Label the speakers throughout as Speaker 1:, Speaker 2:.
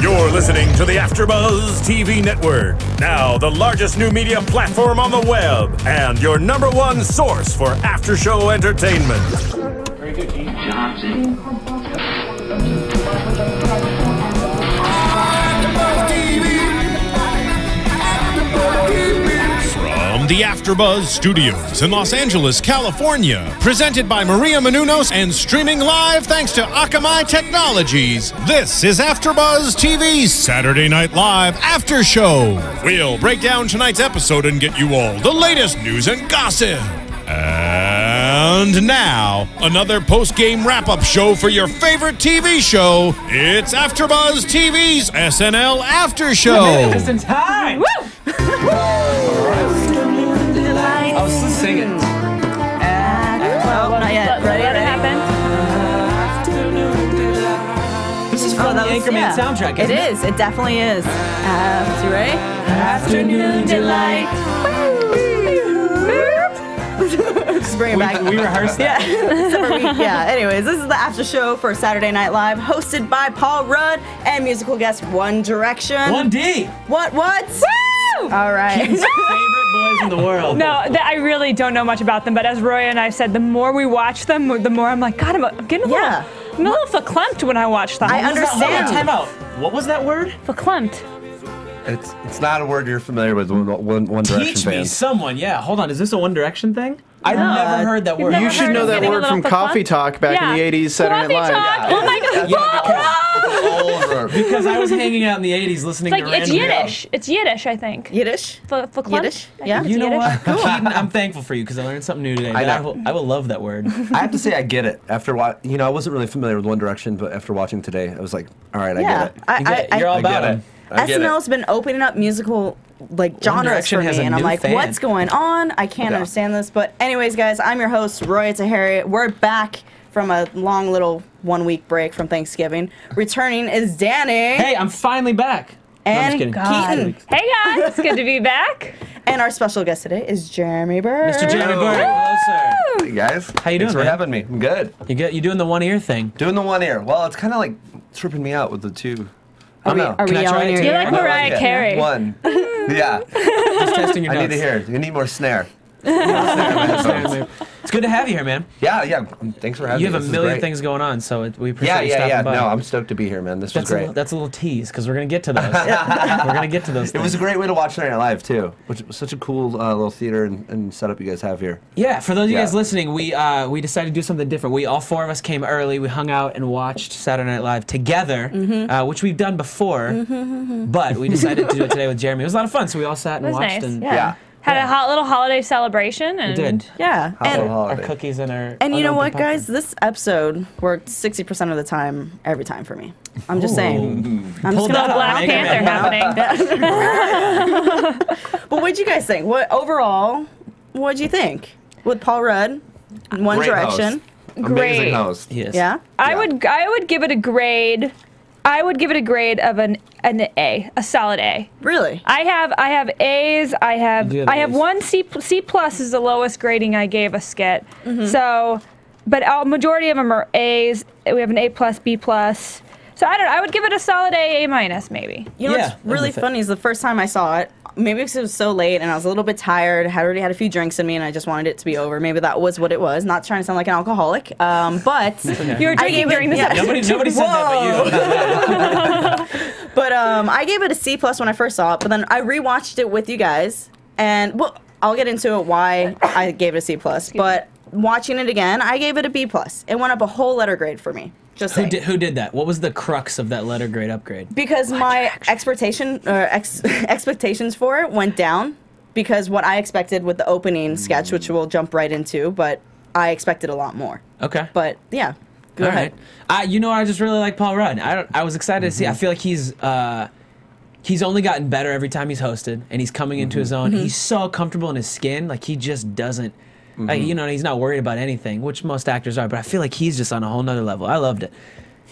Speaker 1: You're listening to the AfterBuzz TV Network, now the largest new media platform on the web, and your #1 source for after-show entertainment.
Speaker 2: Very good, Keetin.
Speaker 1: From the AfterBuzz Studios in Los Angeles, California, presented by Maria Menounos and streaming live thanks to Akamai Technologies, this is AfterBuzz TV Saturday Night Live After Show. We'll break down tonight's episode and get you all the latest news and gossip. And now, another post-game wrap-up show for your favorite TV show. It's AfterBuzz TV's SNL After Show.
Speaker 2: Just in time.
Speaker 3: Woo!
Speaker 2: I was still singing.
Speaker 3: Well, not yet. Ready? Let it happen.
Speaker 2: This is from the Anchorman soundtrack, isn't it?
Speaker 3: It is. It definitely is. You ready? Afternoon delight. Just bring it back.
Speaker 2: We rehearsed that.
Speaker 3: Yeah. Anyways, this is the after show for Saturday Night Live, hosted by Paul Rudd and musical guest One Direction.
Speaker 2: 1D.
Speaker 3: What?
Speaker 4: Woo!
Speaker 3: All right.
Speaker 2: Keetin's favorite boys in the world.
Speaker 4: No, I really don't know much about them, but as Roya and I said, the more we watch them, the more I'm like, God, I'm getting a little verklempt when I watch them.
Speaker 3: I understand.
Speaker 2: Time out. What was that word?
Speaker 4: Verklempt.
Speaker 5: It's not a word you're familiar with. One Direction
Speaker 2: Teach me,
Speaker 5: fans.
Speaker 2: someone. Yeah, hold on. Is this a One Direction thing? I've never heard that word.
Speaker 4: never
Speaker 6: You should know that
Speaker 4: Getting a
Speaker 6: word
Speaker 4: little
Speaker 6: from Coffee Talk back in the 80s, Saturday Night Live.
Speaker 4: Talk. Oh my God.
Speaker 2: Because I was hanging out in the 80s listening
Speaker 4: It's
Speaker 2: to
Speaker 4: like, it's
Speaker 2: random
Speaker 4: Yiddish. It's Yiddish, I think.
Speaker 3: Yiddish?
Speaker 4: Verklempt?
Speaker 3: Yiddish? Yeah.
Speaker 2: You know what?
Speaker 4: Yiddish.
Speaker 2: Keetin, I'm thankful for you because I learned something new today.
Speaker 5: I know.
Speaker 2: I will love that word.
Speaker 5: I have to say I get it. After I wasn't really familiar with One Direction, but after watching today, I was like, all right, I get it.
Speaker 2: You're all about it.
Speaker 5: I get it.
Speaker 3: SNL's been opening up musical genres
Speaker 2: Direction
Speaker 3: for me,
Speaker 2: has a
Speaker 3: and I'm
Speaker 2: new
Speaker 3: like,
Speaker 2: fan.
Speaker 3: what's going on? I can't understand this. But anyways, guys, I'm your host, Roya Taheri. We're back from a long little 1-week break from Thanksgiving. Returning is Danny.
Speaker 2: Hey, I'm finally back.
Speaker 3: And
Speaker 2: no, I'm just kidding.
Speaker 3: Keetin.
Speaker 4: Hey guys, good to be back.
Speaker 3: And our special guest today is Jeremy Burke.
Speaker 2: Mr. Jeremy Burke, closer.
Speaker 5: Hey guys,
Speaker 2: How you doing,
Speaker 5: Thanks for
Speaker 2: man?
Speaker 5: having me. I'm good.
Speaker 2: You doing the one ear thing?
Speaker 5: Doing the one ear. Well, it's kind of like tripping me out with the two. I don't know.
Speaker 3: Are we
Speaker 2: Can I try
Speaker 3: yelling
Speaker 2: it
Speaker 3: in
Speaker 2: too?
Speaker 3: your
Speaker 4: You're
Speaker 3: ear?
Speaker 4: like Mariah Carey.
Speaker 5: One. Yeah.
Speaker 2: Just testing your
Speaker 5: I
Speaker 2: notes.
Speaker 5: need to hear. You need more snare.
Speaker 2: It's good to have you here, man.
Speaker 5: Yeah. Thanks for having
Speaker 2: You
Speaker 5: me.
Speaker 2: have a
Speaker 5: This is
Speaker 2: million
Speaker 5: great.
Speaker 2: things going on, so we appreciate you stopping
Speaker 5: Yeah.
Speaker 2: by.
Speaker 5: No, I'm stoked to be here, man. This was great.
Speaker 2: That's a little tease because we're gonna get to those. We're gonna get to those.
Speaker 5: It was a great way to watch Saturday Night Live too, which was such a cool little theater and setup you guys have here.
Speaker 2: Yeah, for those of you guys
Speaker 5: Yeah.
Speaker 2: listening, we decided to do something different. We all four of us came early. We hung out and watched Saturday Night Live together, which we've done before, but we decided to do it today with Jeremy. It was a lot of fun, so we all sat and
Speaker 4: It was
Speaker 2: watched
Speaker 4: nice,
Speaker 2: and
Speaker 3: Yeah.
Speaker 4: Had a little holiday celebration. And
Speaker 2: we did.
Speaker 3: Yeah.
Speaker 5: Holiday.
Speaker 2: Our cookies and our
Speaker 3: And you know what,
Speaker 2: unopened popcorn.
Speaker 3: guys? This episode worked 60% of the time, every time for me. I'm just saying. I'm
Speaker 2: Pulled
Speaker 3: just
Speaker 2: that
Speaker 3: gonna
Speaker 2: out.
Speaker 4: Black
Speaker 2: Make it
Speaker 4: Panther
Speaker 2: happen.
Speaker 4: happening.
Speaker 3: But what'd you guys think? What'd you think? With Paul Rudd, One
Speaker 5: Great
Speaker 3: Direction.
Speaker 5: host. Amazing
Speaker 4: Great.
Speaker 5: host.
Speaker 2: Yes.
Speaker 3: Yeah?
Speaker 4: I would give it a grade. I would give it a grade of an A, a solid A.
Speaker 3: Really?
Speaker 4: I have A's. I have
Speaker 2: You do have A's.
Speaker 4: one C plus is the lowest grading I gave a skit. So, but a majority of them are A's. We have an A plus, B plus. So I don't know. I would give it a solid A minus maybe.
Speaker 3: You know
Speaker 2: Yeah,
Speaker 3: what's really
Speaker 2: I'm with it.
Speaker 3: funny is the first time I saw it, maybe because it was so late and I was a little bit tired, had already had a few drinks in me and I just wanted it to be over. Maybe that was what it was. Not trying to sound like an alcoholic, but
Speaker 4: You were drinking during this episode.
Speaker 2: Nobody said that but you.
Speaker 3: But I gave it a C plus when I first saw it, but then I rewatched it with you guys, and well, I'll get into it why I gave it a C plus. But watching it again, I gave it a B plus. It went up a whole letter grade for me. Just saying.
Speaker 2: Who did that? What was the crux of that letter grade upgrade?
Speaker 3: Because my expectations for it went down because what I expected with the opening sketch, which we'll jump right into, but I expected a lot more.
Speaker 2: Okay.
Speaker 3: But yeah, go
Speaker 2: All
Speaker 3: ahead.
Speaker 2: right. You know, I just really like Paul Rudd. I was excited to see. I feel like he's only gotten better every time he's hosted, and he's coming into his own. He's so comfortable in his skin, like he just doesn't. Like, you know, he's not worried about anything, which most actors are. But I feel like he's just on a whole nother level. I loved it.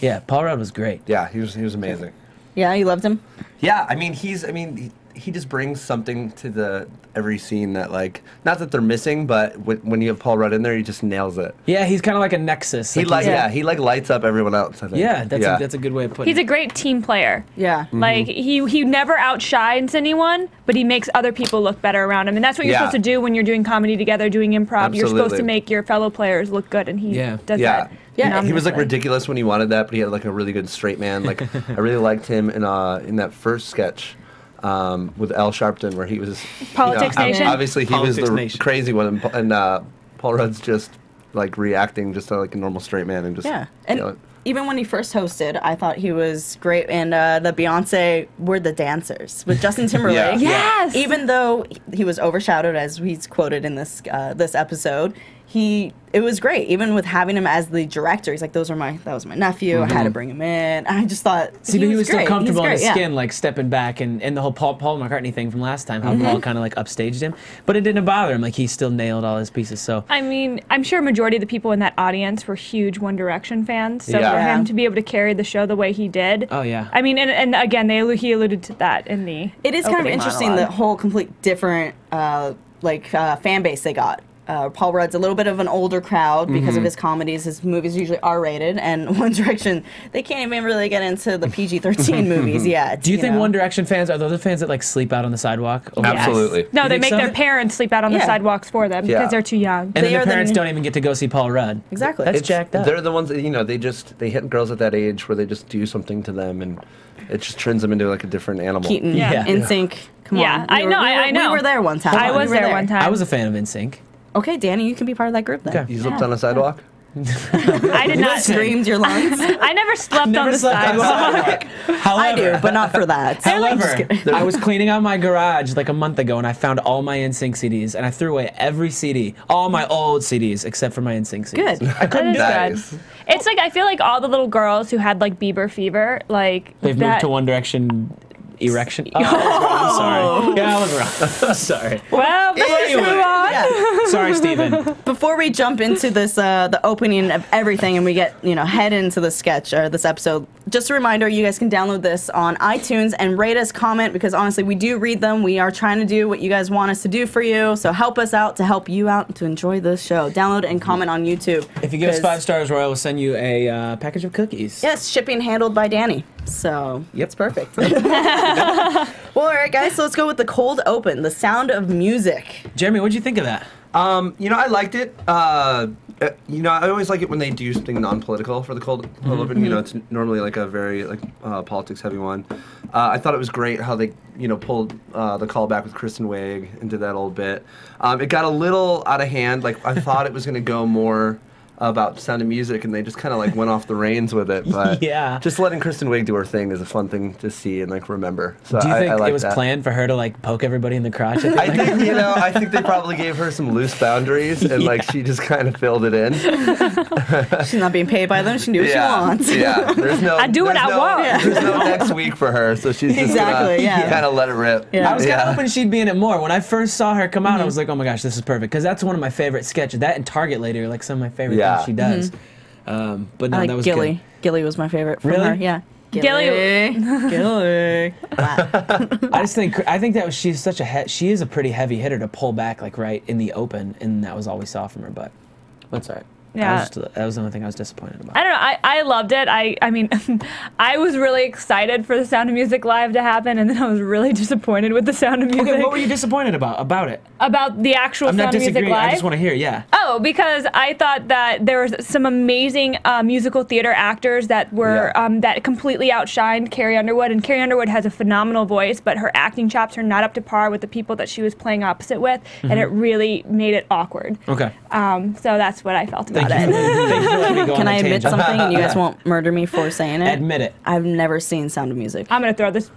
Speaker 2: Yeah, Paul Rudd was great.
Speaker 5: Yeah, he was amazing.
Speaker 3: Yeah, you loved him?
Speaker 5: Yeah, I mean, he just brings something to every scene that, like, not that they're missing, but when you have Paul Rudd in there, he just nails it.
Speaker 2: Yeah, he's kind of like a nexus.
Speaker 5: He lights up everyone else, I think.
Speaker 2: Yeah, that's a good way of putting it.
Speaker 4: He's a great team player.
Speaker 3: Yeah.
Speaker 4: Like, he never outshines anyone, but he makes other people look better around him. And that's what you're supposed to do when you're doing comedy together, doing improv.
Speaker 5: Absolutely.
Speaker 4: You're supposed to make your fellow players look good, and he does that.
Speaker 3: Yeah,
Speaker 5: he was like ridiculous when he wanted that, but he had like a really good straight man. Like I really liked him in that first sketch with Al Sharpton, where he was
Speaker 4: Politics Nation.
Speaker 5: Obviously, he was the crazy one, and Paul Rudd's just like reacting just like a normal straight man, and just
Speaker 3: and even when he first hosted, I thought he was great in the Beyonce "We're the Dancers" with Justin Timberlake.
Speaker 4: Yes.
Speaker 3: Even though he was overshadowed, as he's quoted in this episode, it was great. Even with having him as the director, he's like, that was my nephew. I had to bring him in. I just thought
Speaker 2: but he was still comfortable in his skin,
Speaker 3: yeah.
Speaker 2: like stepping back, and the whole Paul McCartney thing from last time, how Paul kind of like upstaged him, but it didn't bother him. Like he still nailed all his pieces. So
Speaker 4: I mean, I'm sure a majority of the people in that audience were huge One Direction fans. So for him to be able to carry the show the way he did, I mean, and again, he alluded to that in the.
Speaker 3: It is kind of interesting
Speaker 4: monologue.
Speaker 3: the whole complete different fan base they got. Paul Rudd's a little bit of an older crowd because of his comedies. His movies are usually R-rated, and One Direction, they can't even really get into the PG-13 movies yet.
Speaker 2: Do you think One Direction fans are those the fans that like sleep out on the sidewalk?
Speaker 5: Absolutely.
Speaker 4: No, they make their parents sleep out on the sidewalks for them because they're too young.
Speaker 2: And then their parents don't even get to go see Paul Rudd.
Speaker 3: Exactly.
Speaker 2: That's jacked up.
Speaker 5: They're the ones that, they hit girls at that age where they just do something to them, and it just turns them into like a different animal.
Speaker 3: Keetin, NSYNC, come on.
Speaker 4: I know.
Speaker 3: We were there one time.
Speaker 4: I was there one time.
Speaker 2: I was a fan of NSYNC.
Speaker 3: Okay, Danny, you can be part of that group then.
Speaker 5: Okay. You slept on the sidewalk?
Speaker 4: I did not.
Speaker 3: Screamed your lungs?
Speaker 4: I never slept on the sidewalk.
Speaker 3: I do, but not for that.
Speaker 2: However, I was cleaning out my garage like a month ago, and I found all my NSYNC CDs, and I threw away every CD, all my old CDs, except for my NSYNC CDs.
Speaker 3: Good.
Speaker 2: I couldn't do that.
Speaker 5: Nice.
Speaker 4: It's like, I feel like all the little girls who had like Bieber fever, like
Speaker 2: They've moved to One Direction. Erection. Oh, I'm sorry. Yeah, I was wrong. I'm sorry.
Speaker 4: Well, let's move on.
Speaker 3: Yeah.
Speaker 2: Sorry, Steven.
Speaker 3: Before we jump into this, the opening of everything, and we get head into the sketch or this episode, just a reminder: you guys can download this on iTunes and rate us, comment, because honestly, we do read them. We are trying to do what you guys want us to do for you. So help us out to help you out to enjoy this show. Download and comment on YouTube.
Speaker 2: If you give us 5 stars, Roya will send you a package of cookies.
Speaker 3: Yes, shipping handled by Danny. So it's perfect. Well, all right, guys. So let's go with the cold open, the sound of music.
Speaker 2: Jeremy, what'd you think of that?
Speaker 5: I liked it. I always like it when they do something non-political for the cold open. It's normally like a very politics-heavy one. I thought it was great how they pulled the call back with Kristen Wiig and did that a little bit. It got a little out of hand. Like I thought it was going to go more about Sound of Music, and they just kind of like went off the reins with it. But just letting Kristen Wiig do her thing is a fun thing to see and like remember. So
Speaker 2: do you think
Speaker 5: I
Speaker 2: it was planned for her to like poke everybody in the crotch?
Speaker 5: I think they probably gave her some loose boundaries, and like she just kind of filled it in.
Speaker 3: She's not being paid by them. She can do what she wants.
Speaker 5: Yeah, there's no.
Speaker 4: I do what I want.
Speaker 5: There's no next week for her, so she's just kind of let it rip.
Speaker 2: Yeah. I was kind of hoping she'd be in it more. When I first saw her come out, I was like, oh my gosh, this is perfect, because that's one of my favorite sketches. That and Target Lady are like some of my favorite things she does. But no, that was
Speaker 3: Gilly.
Speaker 2: good.
Speaker 3: Gilly was my favorite from
Speaker 2: Really?
Speaker 3: her. Yeah.
Speaker 4: Gilly.
Speaker 3: Gilly.
Speaker 2: I think that she is a pretty heavy hitter to pull back like right in the open, and that was all we saw from her. But that's all right.
Speaker 4: Yeah.
Speaker 2: That was the only thing I was disappointed about.
Speaker 4: I don't know. I loved it. I mean, I was really excited for the Sound of Music Live to happen, and then I was really disappointed with the Sound of Music.
Speaker 2: Okay, what were you disappointed about it?
Speaker 4: About the actual
Speaker 2: I'm not
Speaker 4: Sound of Music
Speaker 2: disagreeing.
Speaker 4: Live?
Speaker 2: I just want to hear, yeah.
Speaker 4: Oh, because I thought that there was some amazing musical theater actors that were that completely outshined Carrie Underwood, and Carrie Underwood has a phenomenal voice, but her acting chops are not up to par with the people that she was playing opposite with, and it really made it awkward.
Speaker 2: Okay.
Speaker 4: So that's what I felt about it.
Speaker 3: Can I admit something and you guys won't murder me for saying it?
Speaker 2: Admit it.
Speaker 3: I've never seen Sound of Music.
Speaker 4: I'm going to throw this.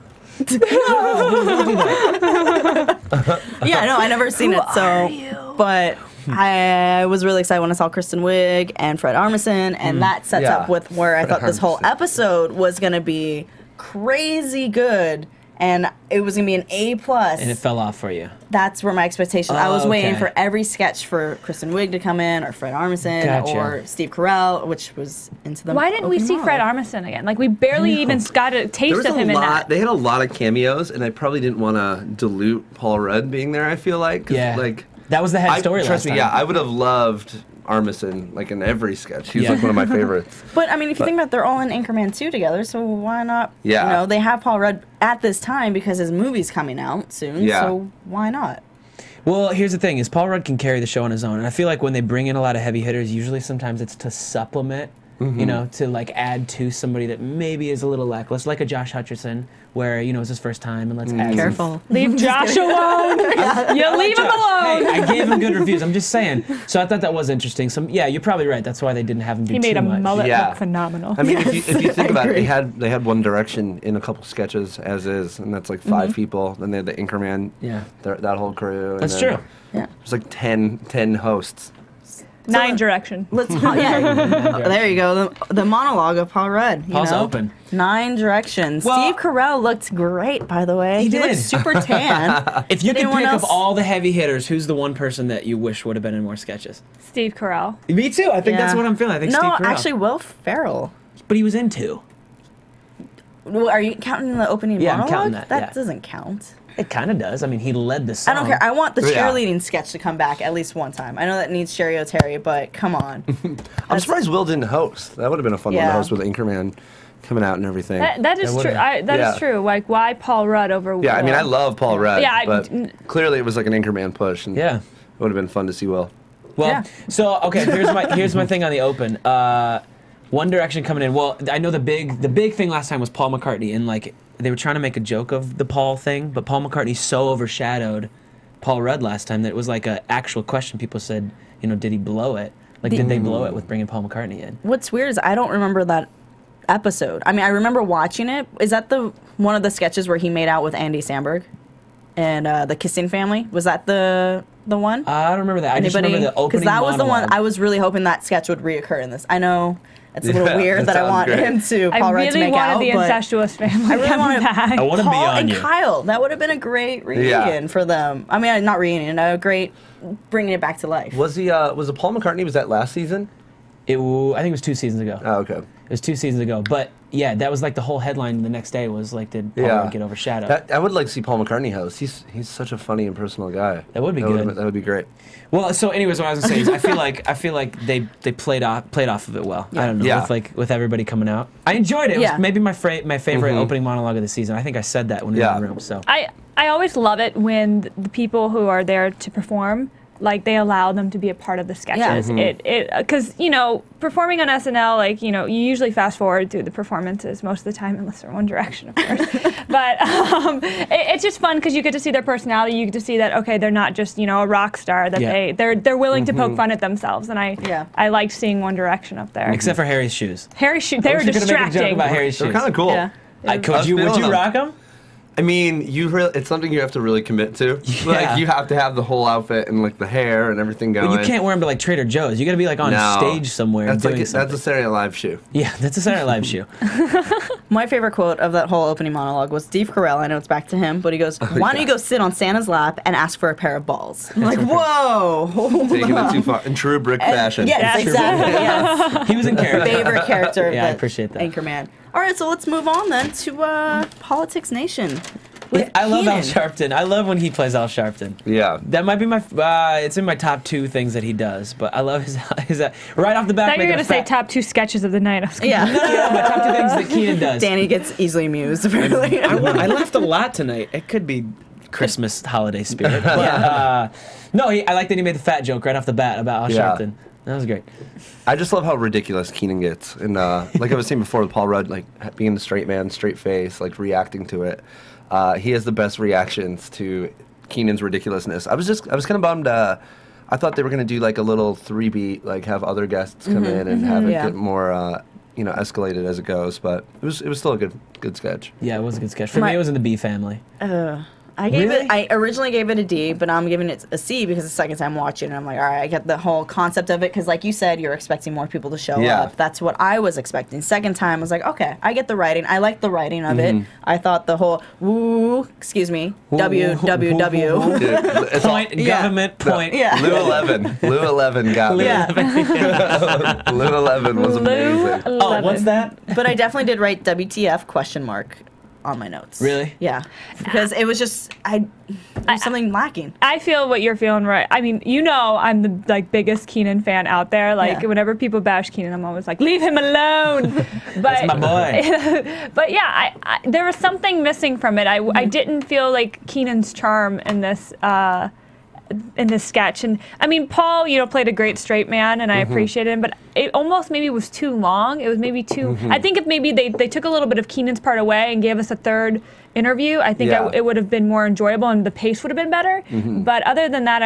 Speaker 3: Yeah, no, I never seen it. So, but I was really excited when I saw Kristen Wiig and Fred Armisen, and that sets up with where I thought this whole episode was going to be crazy good. and it was gonna be an A+.
Speaker 2: And it fell off for you.
Speaker 3: That's where my expectations. I was
Speaker 2: Oh,
Speaker 3: waiting
Speaker 2: okay.
Speaker 3: for every sketch for Kristen Wiig to come in, or Fred Armisen,
Speaker 2: Gotcha.
Speaker 3: or Steve Carell, which was into the.
Speaker 4: Why didn't we
Speaker 3: opening
Speaker 4: see Fred
Speaker 3: monologue.
Speaker 4: Armisen again? Like, we barely even got a
Speaker 5: There
Speaker 4: taste
Speaker 5: was
Speaker 4: of
Speaker 5: a
Speaker 4: him in
Speaker 5: lot.
Speaker 4: that.
Speaker 5: They had a lot of cameos, and I probably didn't want to dilute Paul Rudd being there. I feel like, 'cause,
Speaker 2: Yeah.
Speaker 5: like
Speaker 2: That was the head story last
Speaker 5: Trust me,
Speaker 2: time.
Speaker 5: yeah, I would have loved Armisen like in every sketch. He's
Speaker 2: Yeah.
Speaker 5: like one of my favorites.
Speaker 3: But I mean, if you think about it, they're all in Anchorman 2 together, so why not?
Speaker 5: Yeah.
Speaker 3: You know, they have Paul Rudd at this time because his movie's coming out soon,
Speaker 5: Yeah.
Speaker 3: so why not?
Speaker 2: Well, here's the thing: is Paul Rudd can carry the show on his own, and I feel like when they bring in a lot of heavy hitters, usually sometimes it's to supplement, you know, to like add to somebody that maybe is a little lackluster, like a Josh Hutcherson, where you know it's his first time, and let's add. some-
Speaker 3: Careful.
Speaker 4: Leave Josh alone. You leave him alone.
Speaker 2: Hey, I gave him good reviews. I'm just saying. So I thought that was interesting. So yeah, you're probably right. That's why they didn't have him do
Speaker 4: He made
Speaker 2: too
Speaker 4: a
Speaker 2: much.
Speaker 4: mullet
Speaker 5: Yeah.
Speaker 4: look phenomenal.
Speaker 5: I mean, if you think about it,
Speaker 3: agree.
Speaker 5: they had One Direction in a couple sketches as is, and that's like 5 people. Then they had the Anchorman,
Speaker 2: Yeah.
Speaker 5: that whole crew. And
Speaker 2: That's
Speaker 5: then
Speaker 2: true.
Speaker 3: Yeah.
Speaker 5: There's like 10 hosts.
Speaker 4: Nine Direction.
Speaker 3: Let's there you go. The monologue of Paul Rudd. You
Speaker 2: Paul's
Speaker 3: know?
Speaker 2: open.
Speaker 3: 9 Directions.
Speaker 2: Well-
Speaker 3: Steve Carell looked great, by the way.
Speaker 2: He
Speaker 3: looked
Speaker 2: did.
Speaker 3: super tan.
Speaker 2: If you
Speaker 3: Did
Speaker 2: could
Speaker 3: anyone
Speaker 2: pick
Speaker 3: else-
Speaker 2: up all the heavy hitters, who's the one person that you wish would have been in more sketches?
Speaker 4: Steve Carell.
Speaker 2: Me too. I think that's
Speaker 3: Yeah.
Speaker 2: what I'm feeling. I think
Speaker 3: No,
Speaker 2: Steve Carell.
Speaker 3: actually, Will Ferrell.
Speaker 2: But he was in 2.
Speaker 3: Well, are you counting the opening
Speaker 2: Yeah, I'm
Speaker 3: monologue?
Speaker 2: counting that, yeah.
Speaker 3: doesn't count.
Speaker 2: It kind of does. I mean, he led the song.
Speaker 3: I don't care. I want the
Speaker 5: Yeah.
Speaker 3: cheerleading sketch to come back at least one time. I know that needs Sherry O'Terry, but come on.
Speaker 5: I'm surprised Will didn't host. That would have been a fun one to
Speaker 3: Yeah.
Speaker 5: host with Anchorman coming out and everything.
Speaker 4: That is
Speaker 2: That
Speaker 4: true.
Speaker 2: would've-
Speaker 4: That is
Speaker 5: Yeah.
Speaker 4: true. Like, why Paul Rudd over Will?
Speaker 5: Yeah, I mean, I love Paul Rudd,
Speaker 4: Yeah,
Speaker 5: but clearly it was like an Anchorman push, and
Speaker 2: Yeah.
Speaker 5: it would have been fun to see Will.
Speaker 2: Well,
Speaker 3: Yeah.
Speaker 2: so okay, here's my thing on the open. One Direction coming in. Well, I know the big thing last time was Paul McCartney, and like they were trying to make a joke of the Paul thing, but Paul McCartney so overshadowed Paul Rudd last time that it was like an actual question. People said, you know, did he blow it? Like, did they blow it with bringing Paul McCartney in?
Speaker 3: What's weird is I don't remember that episode. I mean, I remember watching it. Is that the one of the sketches where he made out with Andy Samberg and the Kissing Family? Was that the one?
Speaker 2: I don't remember that. I just remember the opening
Speaker 3: Because that was the one
Speaker 2: monologue.
Speaker 3: I was really hoping that sketch would reoccur in this. I know it's a little
Speaker 5: Yeah,
Speaker 3: weird
Speaker 5: that
Speaker 3: that I
Speaker 5: sounds
Speaker 3: want
Speaker 5: great.
Speaker 3: him to
Speaker 4: I
Speaker 3: Paul Rudd to
Speaker 4: really
Speaker 3: make
Speaker 4: wanted
Speaker 3: out,
Speaker 4: the
Speaker 3: but
Speaker 4: incestuous family.
Speaker 3: I really wanted
Speaker 2: I want to be
Speaker 3: Paul
Speaker 2: on
Speaker 3: and
Speaker 2: you.
Speaker 3: Kyle. That would have been a great reunion for them. I mean, not reunion, a great bringing it back to life.
Speaker 5: Was the Paul McCartney? Was that last season?
Speaker 2: I think it was 2 seasons ago.
Speaker 5: Oh, okay.
Speaker 2: It was 2 seasons ago. But yeah, that was like the whole headline the next day was like, did Paul
Speaker 5: Yeah.
Speaker 2: Rudd get overshadowed?
Speaker 5: I would like to see Paul McCartney host. He's such a funny and personal guy.
Speaker 2: That would be good.
Speaker 5: That would be great.
Speaker 2: Well, so anyways, what I was gonna say is I feel like they played off of it well. I don't know,
Speaker 5: Yeah.
Speaker 2: with everybody coming out. I enjoyed it. It
Speaker 3: Yeah.
Speaker 2: was maybe my favorite opening monologue of the season. I think I said that when we were in the room. So
Speaker 4: I always love it when the people who are there to perform, like, they allow them to be a part of the sketches.
Speaker 3: Yeah.
Speaker 4: It because, you know, performing on SNL, like, you know, you usually fast forward through the performances most of the time, unless they're One Direction, of course. But it's just fun because you get to see their personality. You get to see that, okay, they're not just, you know, a rock star. That
Speaker 2: Yeah.
Speaker 4: they're willing to poke fun at themselves, and
Speaker 3: Yeah.
Speaker 4: I liked seeing One Direction up there.
Speaker 2: except for Harry's shoes.
Speaker 4: Harry's shoes, they
Speaker 2: I
Speaker 4: were
Speaker 2: wish you could've made a joke
Speaker 4: distracting.
Speaker 2: about Harry's
Speaker 5: They're
Speaker 2: shoes.
Speaker 5: kind of cool.
Speaker 3: Yeah.
Speaker 2: Would
Speaker 5: was
Speaker 2: you
Speaker 5: feeling them.
Speaker 2: rock them?
Speaker 5: I mean, it's something you have to really commit to.
Speaker 2: Yeah.
Speaker 5: Like, you have to have the whole outfit and like the hair and everything going.
Speaker 2: But you can't wear them to like Trader Joe's. You got to be like on
Speaker 5: No.
Speaker 2: stage somewhere
Speaker 5: That's
Speaker 2: doing
Speaker 5: like
Speaker 2: something.
Speaker 5: that's a Saturday Night Live shoe.
Speaker 2: Yeah, that's a Saturday Night Live shoe.
Speaker 3: My favorite quote of that whole opening monologue was Steve Carell. I know it's back to him, but he goes, "Why don't you go sit on Santa's lap and ask for a pair of balls?" I'm like, whoa.
Speaker 5: Taking it too far in true brick fashion.
Speaker 3: Yes,
Speaker 4: Yes.
Speaker 3: exactly. Yes.
Speaker 2: He was in character.
Speaker 3: Favorite character.
Speaker 2: Yeah, I
Speaker 3: of
Speaker 2: appreciate that.
Speaker 3: Anchorman. All right, so let's move on then to Politics Nation. with
Speaker 2: I love Al
Speaker 3: Keetin.
Speaker 2: Sharpton. I love when he plays Al Sharpton.
Speaker 5: Yeah.
Speaker 2: That might be my. It's in my top 2 things that he does. But I love his right off the bat.
Speaker 4: I thought you were
Speaker 2: making
Speaker 4: going
Speaker 2: a
Speaker 4: to say
Speaker 2: fat-
Speaker 4: top 2 sketches of the night. I was gonna-
Speaker 3: Yeah.
Speaker 2: Yeah, my top 2 things that Keetin does.
Speaker 3: Danny gets easily amused, apparently.
Speaker 2: I laughed a lot tonight. It could be Christmas holiday spirit. But,
Speaker 3: Yeah.
Speaker 2: no, I like that he made the fat joke right off the bat about Al
Speaker 5: Yeah.
Speaker 2: Sharpton. That was great.
Speaker 5: I just love how ridiculous Keetin gets, and like I was saying before with Paul Rudd, like being the straight man, straight face, like reacting to it. He has the best reactions to Keenan's ridiculousness. I was kind of bummed. I thought they were gonna do like a little 3-beat, like have other guests come in and have it
Speaker 3: Yeah.
Speaker 5: get more, escalated as it goes. But it was still a good sketch.
Speaker 2: Yeah, it was a good sketch. For me, it was in the B family.
Speaker 3: I originally gave it a D, but now I'm giving it a C because the second time watching it, I'm like, all right, I get the whole concept of it because, like you said, you're expecting more people to show up. That's what I was expecting. Second time, I was like, okay, I get the writing. I like the writing of it. I thought the whole WWW.
Speaker 5: Dude,
Speaker 2: Point, government, point.
Speaker 3: Yeah.
Speaker 5: Lou 11. Lou 11 got me.
Speaker 3: Yeah.
Speaker 5: Lou 11 was amazing.
Speaker 2: Oh, what's that?
Speaker 3: But I definitely did write WTF ? On my notes.
Speaker 2: Really?
Speaker 3: Yeah. Because it was just there's something lacking.
Speaker 4: I feel what you're feeling, right? I mean, you know, I'm the biggest Keetin fan out there. Like, whenever people bash Keetin, I'm always like, leave him alone. But
Speaker 2: That's my boy.
Speaker 4: But yeah, there was something missing from it. I didn't feel like Keenan's charm in this sketch. And I mean, Paul, played a great straight man, and I appreciated him, but it almost maybe was too long. It was maybe too. I think if maybe they took a little bit of Keenan's part away and gave us a third interview, I think it would have been more enjoyable and the pace would have been better. But other than that,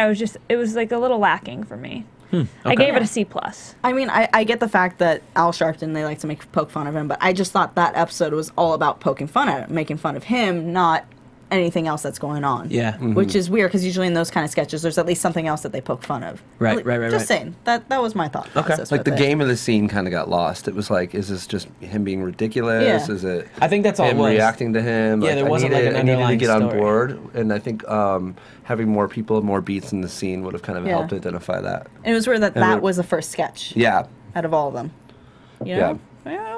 Speaker 4: it was like a little lacking for me. Okay. I gave it a C+.
Speaker 3: I mean, I get the fact that Al Sharpton, they like to poke fun of him, but I just thought that episode was all about poking fun at him, making fun of him, not anything else that's going on.
Speaker 2: Yeah.
Speaker 3: Which is weird because usually in those kind of sketches, there's at least something else that they poke fun of.
Speaker 2: Right.
Speaker 3: Just saying. That was my thought process.
Speaker 5: Like the
Speaker 3: with it.
Speaker 5: game of the scene kind of got lost. It was like, is this just him being ridiculous?
Speaker 3: Yeah.
Speaker 5: Is it?
Speaker 2: I think that's all it
Speaker 5: him
Speaker 2: was.
Speaker 5: reacting to him.
Speaker 2: Yeah, there wasn't like an
Speaker 5: I needed to
Speaker 2: underlying
Speaker 5: get on
Speaker 2: story.
Speaker 5: board, and I think having more people, more beats in the scene would have kind of helped identify that.
Speaker 3: And it was weird that
Speaker 5: And
Speaker 3: that was the first sketch.
Speaker 5: Yeah.
Speaker 3: Out of all of them. You know? Yeah.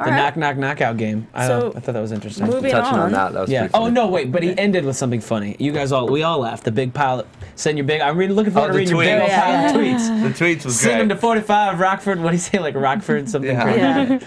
Speaker 2: The knockout game. I thought that was interesting.
Speaker 3: Moving
Speaker 5: Touching on
Speaker 3: on.
Speaker 5: that was
Speaker 2: Yeah.
Speaker 5: pretty funny.
Speaker 2: Oh no, wait! But he ended with something funny. You guys we all laughed. The big pile. Send your big. I'm looking forward to
Speaker 5: the
Speaker 2: reading your big
Speaker 5: tweet.
Speaker 2: old pile of tweets.
Speaker 5: The tweets was
Speaker 2: Send
Speaker 5: great.
Speaker 2: him to 45 Rockford. What do you say? Like Rockford something.
Speaker 5: Yeah.
Speaker 2: crazy.
Speaker 3: Yeah.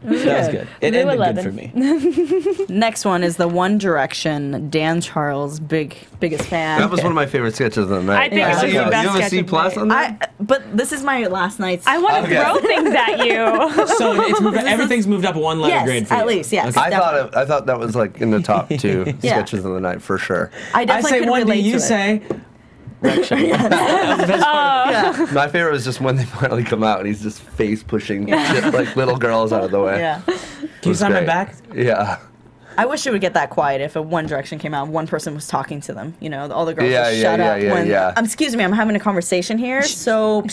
Speaker 2: That was good. It
Speaker 4: Lou
Speaker 2: ended
Speaker 4: 11.
Speaker 2: good for me.
Speaker 3: Next one is the One Direction. Dan Charles, biggest fan.
Speaker 5: That was one of my favorite sketches of the night.
Speaker 4: I think
Speaker 3: it was
Speaker 5: So
Speaker 3: the
Speaker 5: you
Speaker 4: best
Speaker 5: have a
Speaker 4: sketch
Speaker 5: C
Speaker 4: of the
Speaker 5: plus
Speaker 4: night.
Speaker 5: on that?
Speaker 3: But this is my last night's.
Speaker 4: I want to
Speaker 5: Okay.
Speaker 4: throw things at you.
Speaker 2: So it's moved, everything's moved up one letter
Speaker 3: Yes,
Speaker 2: grade for you.
Speaker 3: at least, yes.
Speaker 2: Okay.
Speaker 5: I thought that was like in the top two sketches of the night for sure.
Speaker 3: I
Speaker 2: I
Speaker 3: definitely
Speaker 2: say
Speaker 3: could
Speaker 2: one D.
Speaker 3: relate
Speaker 2: You
Speaker 3: to it.
Speaker 2: say.
Speaker 5: My favorite was just when they finally come out and he's just face pushing like little girls out of the way.
Speaker 3: Yeah.
Speaker 2: Can you sign my back?
Speaker 5: Yeah.
Speaker 3: I wish it would get that quiet if a One Direction came out and one person was talking to them. All the girls
Speaker 5: Yeah,
Speaker 3: would
Speaker 5: yeah,
Speaker 3: shut
Speaker 5: yeah,
Speaker 3: up
Speaker 5: yeah,
Speaker 3: when.
Speaker 5: yeah.
Speaker 3: Excuse me, I'm having a conversation here. So.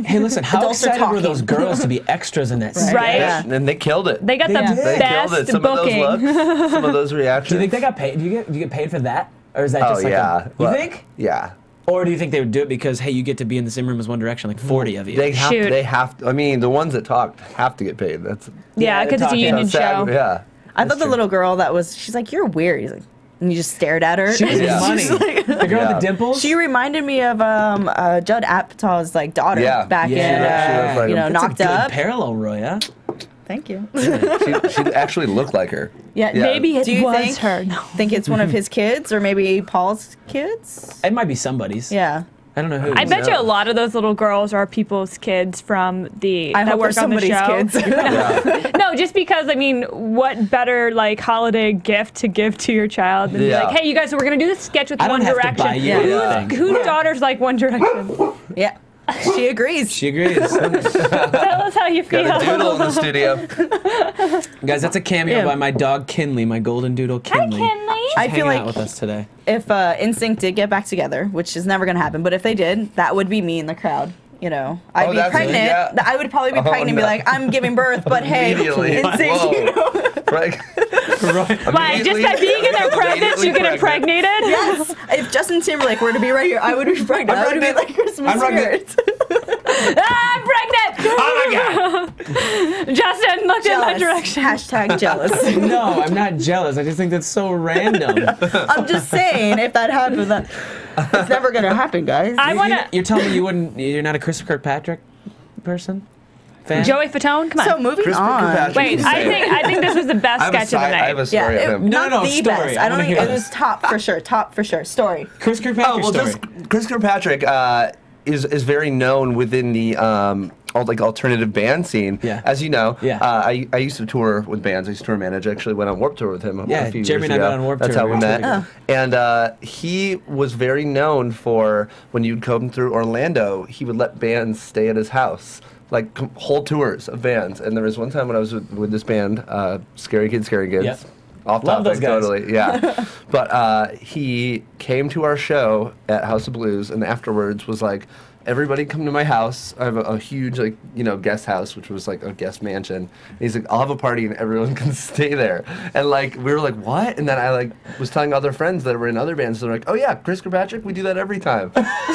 Speaker 2: Hey, listen. How
Speaker 3: Adults are
Speaker 2: excited were
Speaker 3: talking.
Speaker 2: those girls to be extras in that sketch?
Speaker 4: Right?
Speaker 3: Yeah.
Speaker 5: And they killed it.
Speaker 4: They got the
Speaker 5: They killed it.
Speaker 4: best
Speaker 5: Some
Speaker 4: booking.
Speaker 5: of those looks, some of those reactions.
Speaker 2: Do you think they got paid? Do you get paid for that, or is that just like you
Speaker 5: Well,
Speaker 2: think?
Speaker 5: Yeah.
Speaker 2: Or do you think they would do it because hey, you get to be in the same room as One Direction, like 40 of you?
Speaker 5: They have.
Speaker 4: Shoot.
Speaker 5: They have. I mean, the ones that talk have to get paid. That's.
Speaker 4: Yeah, because it's a
Speaker 2: talking.
Speaker 4: union show.
Speaker 5: Yeah.
Speaker 3: I thought the little girl she's like, you're weird. He's like, and you just stared at her.
Speaker 2: She was
Speaker 5: Yeah.
Speaker 2: money. The girl with the dimples.
Speaker 3: She reminded me of Judd Apatow's daughter back
Speaker 2: Yeah.
Speaker 3: in
Speaker 5: She was like
Speaker 3: Knocked
Speaker 2: That's a good
Speaker 3: Up.
Speaker 2: parallel, Roya.
Speaker 3: Thank you.
Speaker 5: She actually looked like her.
Speaker 3: Yeah,
Speaker 5: Yeah.
Speaker 4: Maybe it
Speaker 3: Do you
Speaker 4: was
Speaker 3: think-
Speaker 4: her. No.
Speaker 3: think it's one of his kids or maybe Paul's kids?
Speaker 2: It might be somebody's.
Speaker 3: Yeah.
Speaker 2: I don't know who.
Speaker 4: I bet you a lot of those little girls are people's kids from
Speaker 3: I
Speaker 4: that
Speaker 3: hope
Speaker 4: work
Speaker 3: they're
Speaker 4: on the
Speaker 3: somebody's
Speaker 4: show.
Speaker 3: kids.
Speaker 5: Yeah.
Speaker 4: No, just because what better holiday gift to give to your child than be
Speaker 5: Yeah.
Speaker 4: like, hey, you guys, we're gonna do this sketch with
Speaker 2: I
Speaker 4: One
Speaker 2: don't have
Speaker 4: Direction.
Speaker 2: to buy you
Speaker 3: Yeah.
Speaker 2: anything.
Speaker 4: Whose daughter's like One Direction?
Speaker 3: Yeah. She agrees.
Speaker 2: She agrees.
Speaker 4: Tell us how you feel.
Speaker 5: Got a doodle in the studio.
Speaker 2: Guys, that's a cameo
Speaker 3: Yeah.
Speaker 2: by my dog Kinley, my golden doodle Kinley.
Speaker 4: Kinley.
Speaker 2: She's
Speaker 3: I feel
Speaker 2: hanging out
Speaker 3: like-
Speaker 2: with us today.
Speaker 3: If NSYNC did get back together, which is never going to happen, but if they did, that would be me in the crowd. I'd be
Speaker 5: that's-
Speaker 3: pregnant.
Speaker 5: yeah.
Speaker 3: I would probably be pregnant and be
Speaker 5: no.
Speaker 3: like, I'm giving birth, but hey,
Speaker 5: Immediately.
Speaker 3: NSYNC,
Speaker 5: Whoa. Right.
Speaker 4: Why? Just by being in their presence, you get impregnated?
Speaker 3: Yes. If Justin Timberlake were to be right here, I would be pregnant. I would be like Christmas
Speaker 5: I'm pregnant.
Speaker 3: spirit.
Speaker 4: I'm pregnant!
Speaker 2: Oh my God!
Speaker 4: Justin looked in that
Speaker 3: Jealous.
Speaker 4: direction.
Speaker 3: Hashtag jealous.
Speaker 2: No, I'm not jealous. I just think that's so random.
Speaker 3: I'm just saying, if that happened, it's never gonna happen, guys.
Speaker 4: I want to.
Speaker 2: You're telling me you're not a Chris Kirkpatrick person? Fan?
Speaker 4: Joey Fatone? Come on.
Speaker 3: So moving
Speaker 5: Chris
Speaker 3: on.
Speaker 5: Kirkpatrick.
Speaker 4: Wait, I think this was the best sketch of the
Speaker 5: I have
Speaker 4: night.
Speaker 5: a story
Speaker 3: Yeah,
Speaker 5: of him.
Speaker 3: not
Speaker 2: No,
Speaker 3: the
Speaker 2: story.
Speaker 3: best.
Speaker 2: I
Speaker 3: I don't
Speaker 2: wanna
Speaker 3: think
Speaker 2: hear
Speaker 3: it was
Speaker 2: this.
Speaker 3: top for sure. Top for sure. Story.
Speaker 2: Chris Kirkpatrick story.
Speaker 5: Chris Kirkpatrick is very known within the alternative band scene.
Speaker 2: Yeah.
Speaker 5: As you know,
Speaker 2: Yeah.
Speaker 5: I used to tour with bands. I used to tour manage. Actually, went on Warped Tour with him.
Speaker 2: Yeah,
Speaker 5: a few
Speaker 2: Jeremy
Speaker 5: years
Speaker 2: and I
Speaker 5: ago.
Speaker 2: met on Warped
Speaker 5: That's
Speaker 2: Tour.
Speaker 5: how we
Speaker 2: We
Speaker 5: met.
Speaker 2: toured
Speaker 5: And he was very known for when you'd come through Orlando, he would let bands stay at his house. Like whole tours of bands. And there was one time when I was with this band, Scary Kids,
Speaker 2: Yep.
Speaker 5: Off
Speaker 2: Love those
Speaker 5: topic,
Speaker 2: guys.
Speaker 5: totally. Yeah. But he came to our show at House of Blues, and afterwards was like, everybody come to my house. I have a huge, like, you know, guest house, which was like a guest mansion. And he's like, I'll have a party and everyone can stay there. And like, we were like, what? And then I like was telling other friends that were in other bands. They're like, oh yeah, Kirkpatrick, we do that every time.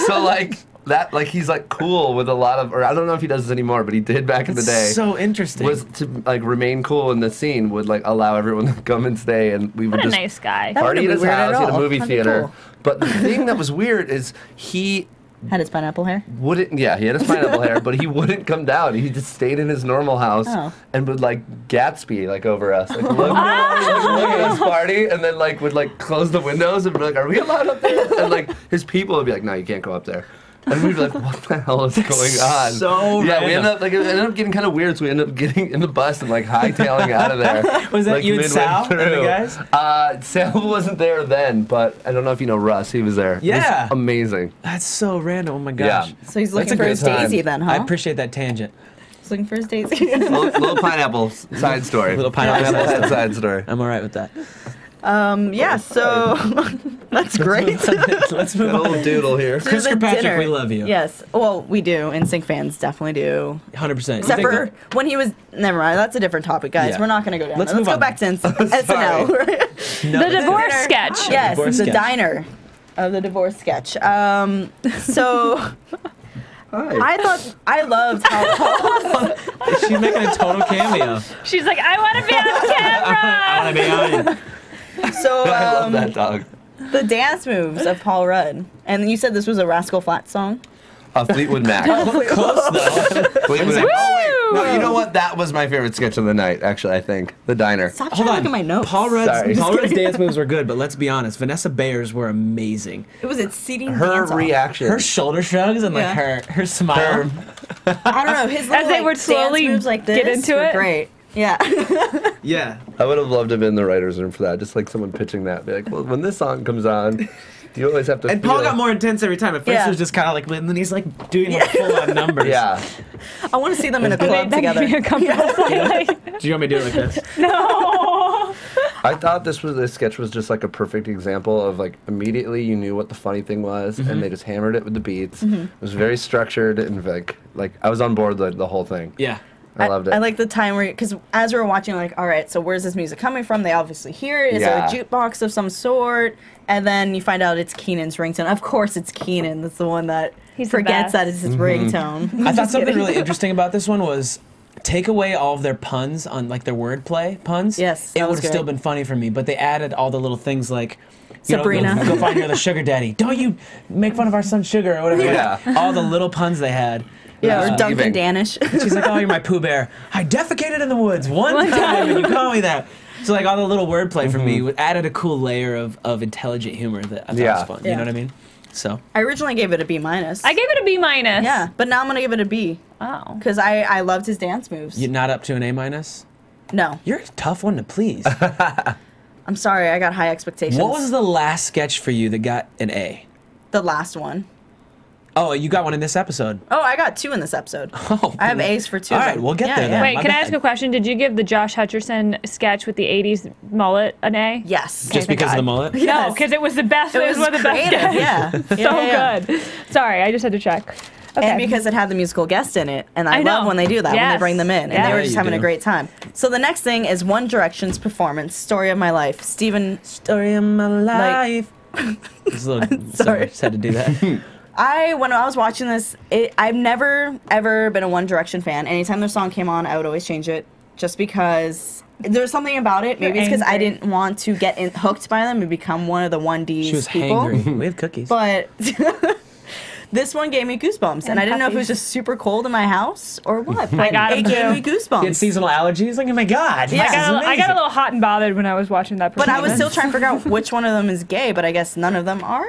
Speaker 5: So like, that, like, he's like cool with a lot of, or I don't know if he does this anymore, but he did back in the day.
Speaker 2: So interesting.
Speaker 5: Was to like remain cool in the scene, would like allow everyone to come and stay, and we would
Speaker 4: What a
Speaker 5: just
Speaker 4: nice guy.
Speaker 3: That
Speaker 5: party at
Speaker 3: wouldn't
Speaker 5: his
Speaker 3: be weird at
Speaker 5: house. He had a
Speaker 3: all.
Speaker 5: movie
Speaker 3: That'd be
Speaker 5: theater.
Speaker 3: cool.
Speaker 5: But the thing that was weird is he
Speaker 3: Had his pineapple hair.
Speaker 5: wouldn't. Yeah, he had his pineapple hair, but he wouldn't come down. He just stayed in his normal house and would like Gatsby like over us, like look at us party, and then like would like close the windows and be like, "Are we allowed up there?" And like his people would be like, "No, you can't go up there." And we'd be like, what the hell is going on?
Speaker 2: So
Speaker 5: yeah, we
Speaker 2: random.
Speaker 5: it ended up getting kind of weird, so we ended up getting in the bus and like hightailing out of there.
Speaker 2: Was that
Speaker 5: like,
Speaker 2: you and
Speaker 5: midway
Speaker 2: Sal and the
Speaker 5: through.
Speaker 2: guys?
Speaker 5: Sal wasn't there then, but I don't know if you know Russ. He was there.
Speaker 2: Yeah.
Speaker 5: It was amazing.
Speaker 2: That's so random. Oh my gosh.
Speaker 5: Yeah.
Speaker 3: So he's
Speaker 5: That's
Speaker 3: looking
Speaker 5: a
Speaker 3: for
Speaker 5: good
Speaker 3: his
Speaker 5: time.
Speaker 3: daisy then, huh?
Speaker 2: I appreciate that tangent.
Speaker 3: He's looking for his daisy.
Speaker 5: Little pineapple side story.
Speaker 2: Little pineapple
Speaker 5: side story.
Speaker 2: I'm all right with that.
Speaker 3: Yeah, so that's great.
Speaker 2: Let's move
Speaker 5: Little
Speaker 2: on.
Speaker 5: doodle here.
Speaker 3: To
Speaker 2: Chris
Speaker 3: the
Speaker 2: Kirkpatrick,
Speaker 3: dinner.
Speaker 2: we love you.
Speaker 3: Yes. Well, we do. NSYNC fans definitely do.
Speaker 2: 100%.
Speaker 3: Except for when he was. Never mind. That's a different topic, guys.
Speaker 2: Yeah.
Speaker 3: We're not going to go down.
Speaker 2: Let's
Speaker 3: there.
Speaker 2: move
Speaker 3: Let's
Speaker 2: on.
Speaker 3: go back to SNL.
Speaker 2: No,
Speaker 4: The divorce sketch.
Speaker 3: Yes,
Speaker 2: divorce
Speaker 3: the
Speaker 2: sketch.
Speaker 3: diner of the divorce sketch. So I loved how
Speaker 2: She's making a total cameo.
Speaker 4: She's like, I want to be on camera.
Speaker 2: I want to be on.
Speaker 3: so
Speaker 5: I love that dog.
Speaker 3: the dance moves of Paul Rudd, and you said this was a Rascal Flatts song.
Speaker 5: Fleetwood Mac.
Speaker 2: Close though.
Speaker 5: Fleetwood Mac.
Speaker 4: Woo!
Speaker 5: Oh, wait. No, you know what? That was my favorite sketch of the night, actually, I think. The diner.
Speaker 3: Stop
Speaker 2: Hold
Speaker 3: trying
Speaker 2: on.
Speaker 3: to look at my notes.
Speaker 2: Paul
Speaker 5: Sorry.
Speaker 2: Rudd's dance moves were good, but let's be honest. Vanessa Bayer's were amazing.
Speaker 3: It was exceeding
Speaker 5: Her
Speaker 3: dance off.
Speaker 5: reaction.
Speaker 2: Her shoulder shrugs and like
Speaker 3: Yeah.
Speaker 2: her smile.
Speaker 3: I don't know. His little,
Speaker 4: they
Speaker 3: like,
Speaker 4: would slowly
Speaker 3: dance moves like this
Speaker 4: get into
Speaker 3: were
Speaker 4: it.
Speaker 3: Great. Yeah.
Speaker 2: Yeah.
Speaker 5: I would have loved to have been in the writer's room for that. Just like someone pitching that. Be like, well, when this song comes on, you always have to
Speaker 2: And
Speaker 5: feel
Speaker 2: Paul got more intense every time. At first
Speaker 3: Yeah.
Speaker 2: it was just kind of like, and then he's like doing like full-on numbers.
Speaker 5: Yeah.
Speaker 3: I want to see them in a club
Speaker 4: That'd
Speaker 3: together.
Speaker 4: be uncomfortable.
Speaker 2: Do you want me to do it like this?
Speaker 4: No.
Speaker 5: I thought this sketch was just like a perfect example of like immediately you knew what the funny thing was, and they just hammered it with the beats. It was very structured and like I was on board the whole thing.
Speaker 2: Yeah.
Speaker 5: I loved it.
Speaker 3: I like the time where, because as we were watching, like, all right, so where's this music coming from? They obviously hear it. Is there a
Speaker 5: Yeah.
Speaker 3: jukebox of some sort? And then you find out it's Keenan's ringtone. Of course, it's Keenan. That's the one that
Speaker 4: He's the
Speaker 3: forgets
Speaker 4: best.
Speaker 3: that it's his ringtone.
Speaker 2: I thought something really interesting about this one was take away all of their puns on like their wordplay puns.
Speaker 3: Yes,
Speaker 2: it
Speaker 3: that
Speaker 2: would
Speaker 3: was
Speaker 2: have still
Speaker 3: good.
Speaker 2: been funny for me. But they added all the little things like. You
Speaker 3: Sabrina.
Speaker 2: Know, go find her the sugar daddy. Don't you make fun of our son Sugar or whatever.
Speaker 5: Yeah.
Speaker 2: All the little puns they had.
Speaker 3: Yeah, or
Speaker 5: Yeah.
Speaker 3: Duncan
Speaker 5: Leaving.
Speaker 3: Danish.
Speaker 2: She's like, oh, you're my Pooh Bear. I defecated in the woods one time and you call me that. So like all the little wordplay for me added a cool layer of intelligent humor that I thought
Speaker 5: Yeah.
Speaker 2: was fun. You
Speaker 3: Yeah.
Speaker 2: know what I mean? So
Speaker 3: I originally gave it a B minus.
Speaker 4: I gave it a B minus.
Speaker 3: Yeah, but now I'm going to give it a B.
Speaker 4: Oh.
Speaker 3: Because I loved his dance moves.
Speaker 2: you're not up to an A minus?
Speaker 3: No.
Speaker 2: You're a tough one to please.
Speaker 3: I'm sorry, I got high expectations.
Speaker 2: What was the last sketch for you that got an A?
Speaker 3: the last one?
Speaker 2: Oh, you got one in this episode.
Speaker 3: Oh, I got 2 in this episode.
Speaker 2: Oh,
Speaker 3: I have A's for 2.
Speaker 2: All
Speaker 3: of
Speaker 2: right,
Speaker 3: them.
Speaker 2: we'll get
Speaker 3: Yeah,
Speaker 2: there
Speaker 3: yeah.
Speaker 2: then.
Speaker 4: Wait,
Speaker 2: My
Speaker 4: can I
Speaker 2: bad.
Speaker 4: ask a question? Did you give the Josh Hutcherson sketch with the 80s mullet an A?
Speaker 3: Yes.
Speaker 2: Just because of the mullet?
Speaker 4: No,
Speaker 3: Yes.
Speaker 4: because it was the best. It was one of the best
Speaker 3: creative,
Speaker 4: sketches.
Speaker 3: yeah.
Speaker 4: So
Speaker 3: Yeah.
Speaker 4: good. Sorry, I just had to check. Okay.
Speaker 3: And because it had the musical guest in it, and I
Speaker 4: I know.
Speaker 3: love when they do that, when they
Speaker 4: Yes.
Speaker 3: bring them in, and
Speaker 4: Yeah.
Speaker 3: they were
Speaker 2: Yeah,
Speaker 3: just
Speaker 2: you
Speaker 3: having a
Speaker 2: do.
Speaker 3: great time. So the next thing is One Direction's performance, "Story of My Life." Steven,
Speaker 2: Story of my life. Just a little, sorry, just had to do that.
Speaker 3: when I was watching this, I've never ever been a One Direction fan. Anytime their song came on, I would always change it, just because there's something about it. Maybe it's because I
Speaker 4: angry.
Speaker 3: didn't want to get hooked by them and become one of the 1D's
Speaker 2: She was
Speaker 3: people.
Speaker 2: hangry. We have cookies.
Speaker 3: But this one gave me goosebumps, and I didn't know if it was
Speaker 4: puppies.
Speaker 3: just super cold in my house or what. But
Speaker 4: got 'em
Speaker 3: it gave
Speaker 4: too.
Speaker 3: me
Speaker 2: You had
Speaker 3: goosebumps.
Speaker 2: seasonal allergies? Like, oh my God.
Speaker 3: Yeah.
Speaker 2: this is
Speaker 4: I got a
Speaker 2: amazing.
Speaker 4: little hot and bothered when I was watching that.
Speaker 3: But I was
Speaker 4: performance.
Speaker 3: still trying to figure out which one of them is gay, but I guess none of them are.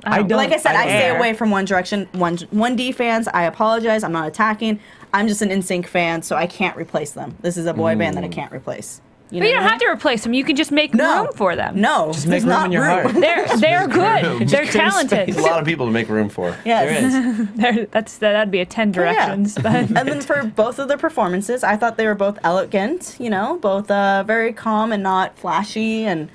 Speaker 2: I don't.
Speaker 3: Like I said, I stay
Speaker 4: care.
Speaker 3: away from One Direction, 1D fans. I apologize. I'm not attacking. I'm just an NSYNC fan, so I can't replace them. This is a boy band that I can't replace. You
Speaker 4: But
Speaker 3: know
Speaker 4: you don't
Speaker 3: what I
Speaker 4: have to replace them. You can just make room for them.
Speaker 3: No,
Speaker 2: Just make
Speaker 3: there's
Speaker 2: room
Speaker 3: not
Speaker 2: in your heart.
Speaker 4: They're good. They're talented.
Speaker 5: There's a lot of people to make room for.
Speaker 3: Yes.
Speaker 2: There is.
Speaker 4: That'd be a 10 directions. But
Speaker 3: And then for both of their performances, I thought they were both elegant, both very calm and not flashy and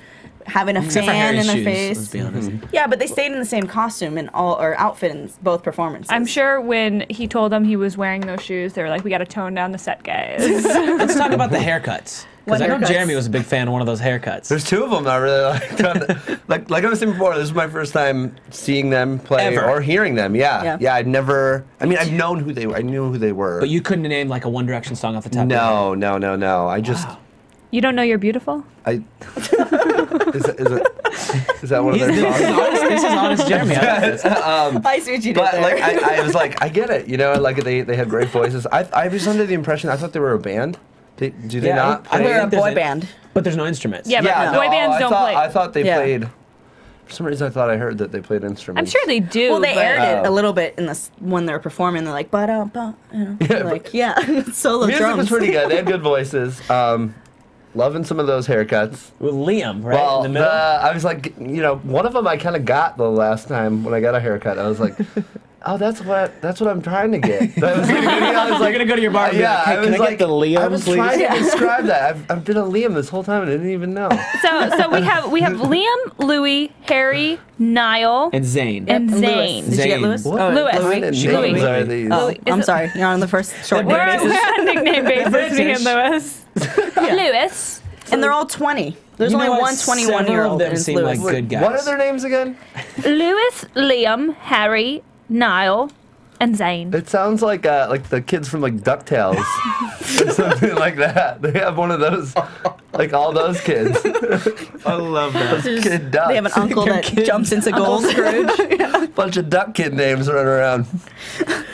Speaker 3: having a
Speaker 2: Except for
Speaker 3: fan
Speaker 2: Harry's
Speaker 3: in their
Speaker 2: shoes,
Speaker 3: face.
Speaker 2: let's be honest.
Speaker 3: Yeah, but they stayed in the same costume or outfit in both performances.
Speaker 4: I'm sure when he told them he was wearing those shoes, they were like, "We got to tone down the set, guys."
Speaker 2: Let's talk about the haircuts. Because
Speaker 3: What
Speaker 2: I know
Speaker 3: haircuts?
Speaker 2: Jeremy was a big fan of one of those haircuts.
Speaker 5: There's two of them that I really liked. like I was saying before, this is my first time seeing them play
Speaker 2: Ever.
Speaker 5: or hearing them. Yeah.
Speaker 3: Yeah.
Speaker 5: I'd never. I mean, I've known who they were. I knew who they were.
Speaker 2: But you couldn't name like a One Direction song off the top of your head.
Speaker 5: No. I just.
Speaker 4: You don't know you're beautiful?
Speaker 5: Is that one of their songs?
Speaker 2: This is honest Jeremy. I like this.
Speaker 3: I see what you did
Speaker 5: But
Speaker 3: there.
Speaker 5: like I was like, I get it, like they had great voices. I was under the impression I thought they were a band. Do they
Speaker 2: Yeah,
Speaker 5: not?
Speaker 2: I
Speaker 5: play?
Speaker 3: They're a
Speaker 2: think there's
Speaker 3: boy
Speaker 2: a-
Speaker 3: band.
Speaker 2: But there's no instruments.
Speaker 4: Yeah, but boy bands don't play.
Speaker 5: I thought they
Speaker 3: Yeah.
Speaker 5: played. For some reason, I thought I heard that they played instruments.
Speaker 4: I'm sure they do.
Speaker 3: Well, they
Speaker 4: but-
Speaker 3: aired it a little bit in this when they're performing. They're like, solo
Speaker 5: Music
Speaker 3: drums.
Speaker 5: was pretty good. They had good voices. Loving some of those haircuts.
Speaker 2: With Liam, right?
Speaker 5: Well,
Speaker 2: in the middle.
Speaker 5: I was like, one of them I kind of got the last time when I got a haircut. I was like, oh, that's what I'm trying to get. That was
Speaker 2: You're gonna go to your bar and be like, "Hey,
Speaker 5: I
Speaker 2: can
Speaker 5: was
Speaker 2: I get the Liam,
Speaker 5: I was
Speaker 2: please?"
Speaker 5: trying to describe that. I've been a Liam this whole time and I didn't even know.
Speaker 4: So we have Liam, Louis, Harry, Niall,
Speaker 2: And Zayn.
Speaker 4: and
Speaker 3: Lewis.
Speaker 4: Zane.
Speaker 3: Did you get
Speaker 2: Zane.
Speaker 3: Lewis?
Speaker 5: What?
Speaker 3: Oh,
Speaker 4: Lewis.
Speaker 5: What kind of
Speaker 2: She
Speaker 5: names
Speaker 2: Louis.
Speaker 5: are these?
Speaker 3: Oh,
Speaker 4: Is
Speaker 3: I'm
Speaker 4: it-
Speaker 3: sorry. You're on the first short
Speaker 4: We're
Speaker 3: name.
Speaker 4: on nickname basis, me and Lewis. Lewis.
Speaker 3: And they're all 20. There's
Speaker 2: You know
Speaker 3: only
Speaker 2: what?
Speaker 3: one 21-year-old.
Speaker 2: Several of them
Speaker 3: and it's
Speaker 2: seem
Speaker 3: Lewis.
Speaker 2: like good guys.
Speaker 5: What are their names again?
Speaker 4: Lewis, Liam, Harry, Niall, and Zane.
Speaker 5: It sounds like the kids from like DuckTales or something like that. They have one of those, like all those kids.
Speaker 2: I love that.
Speaker 5: Kid ducks.
Speaker 3: They have an uncle that jumps into gold.
Speaker 5: Bunch of duck kid names running around.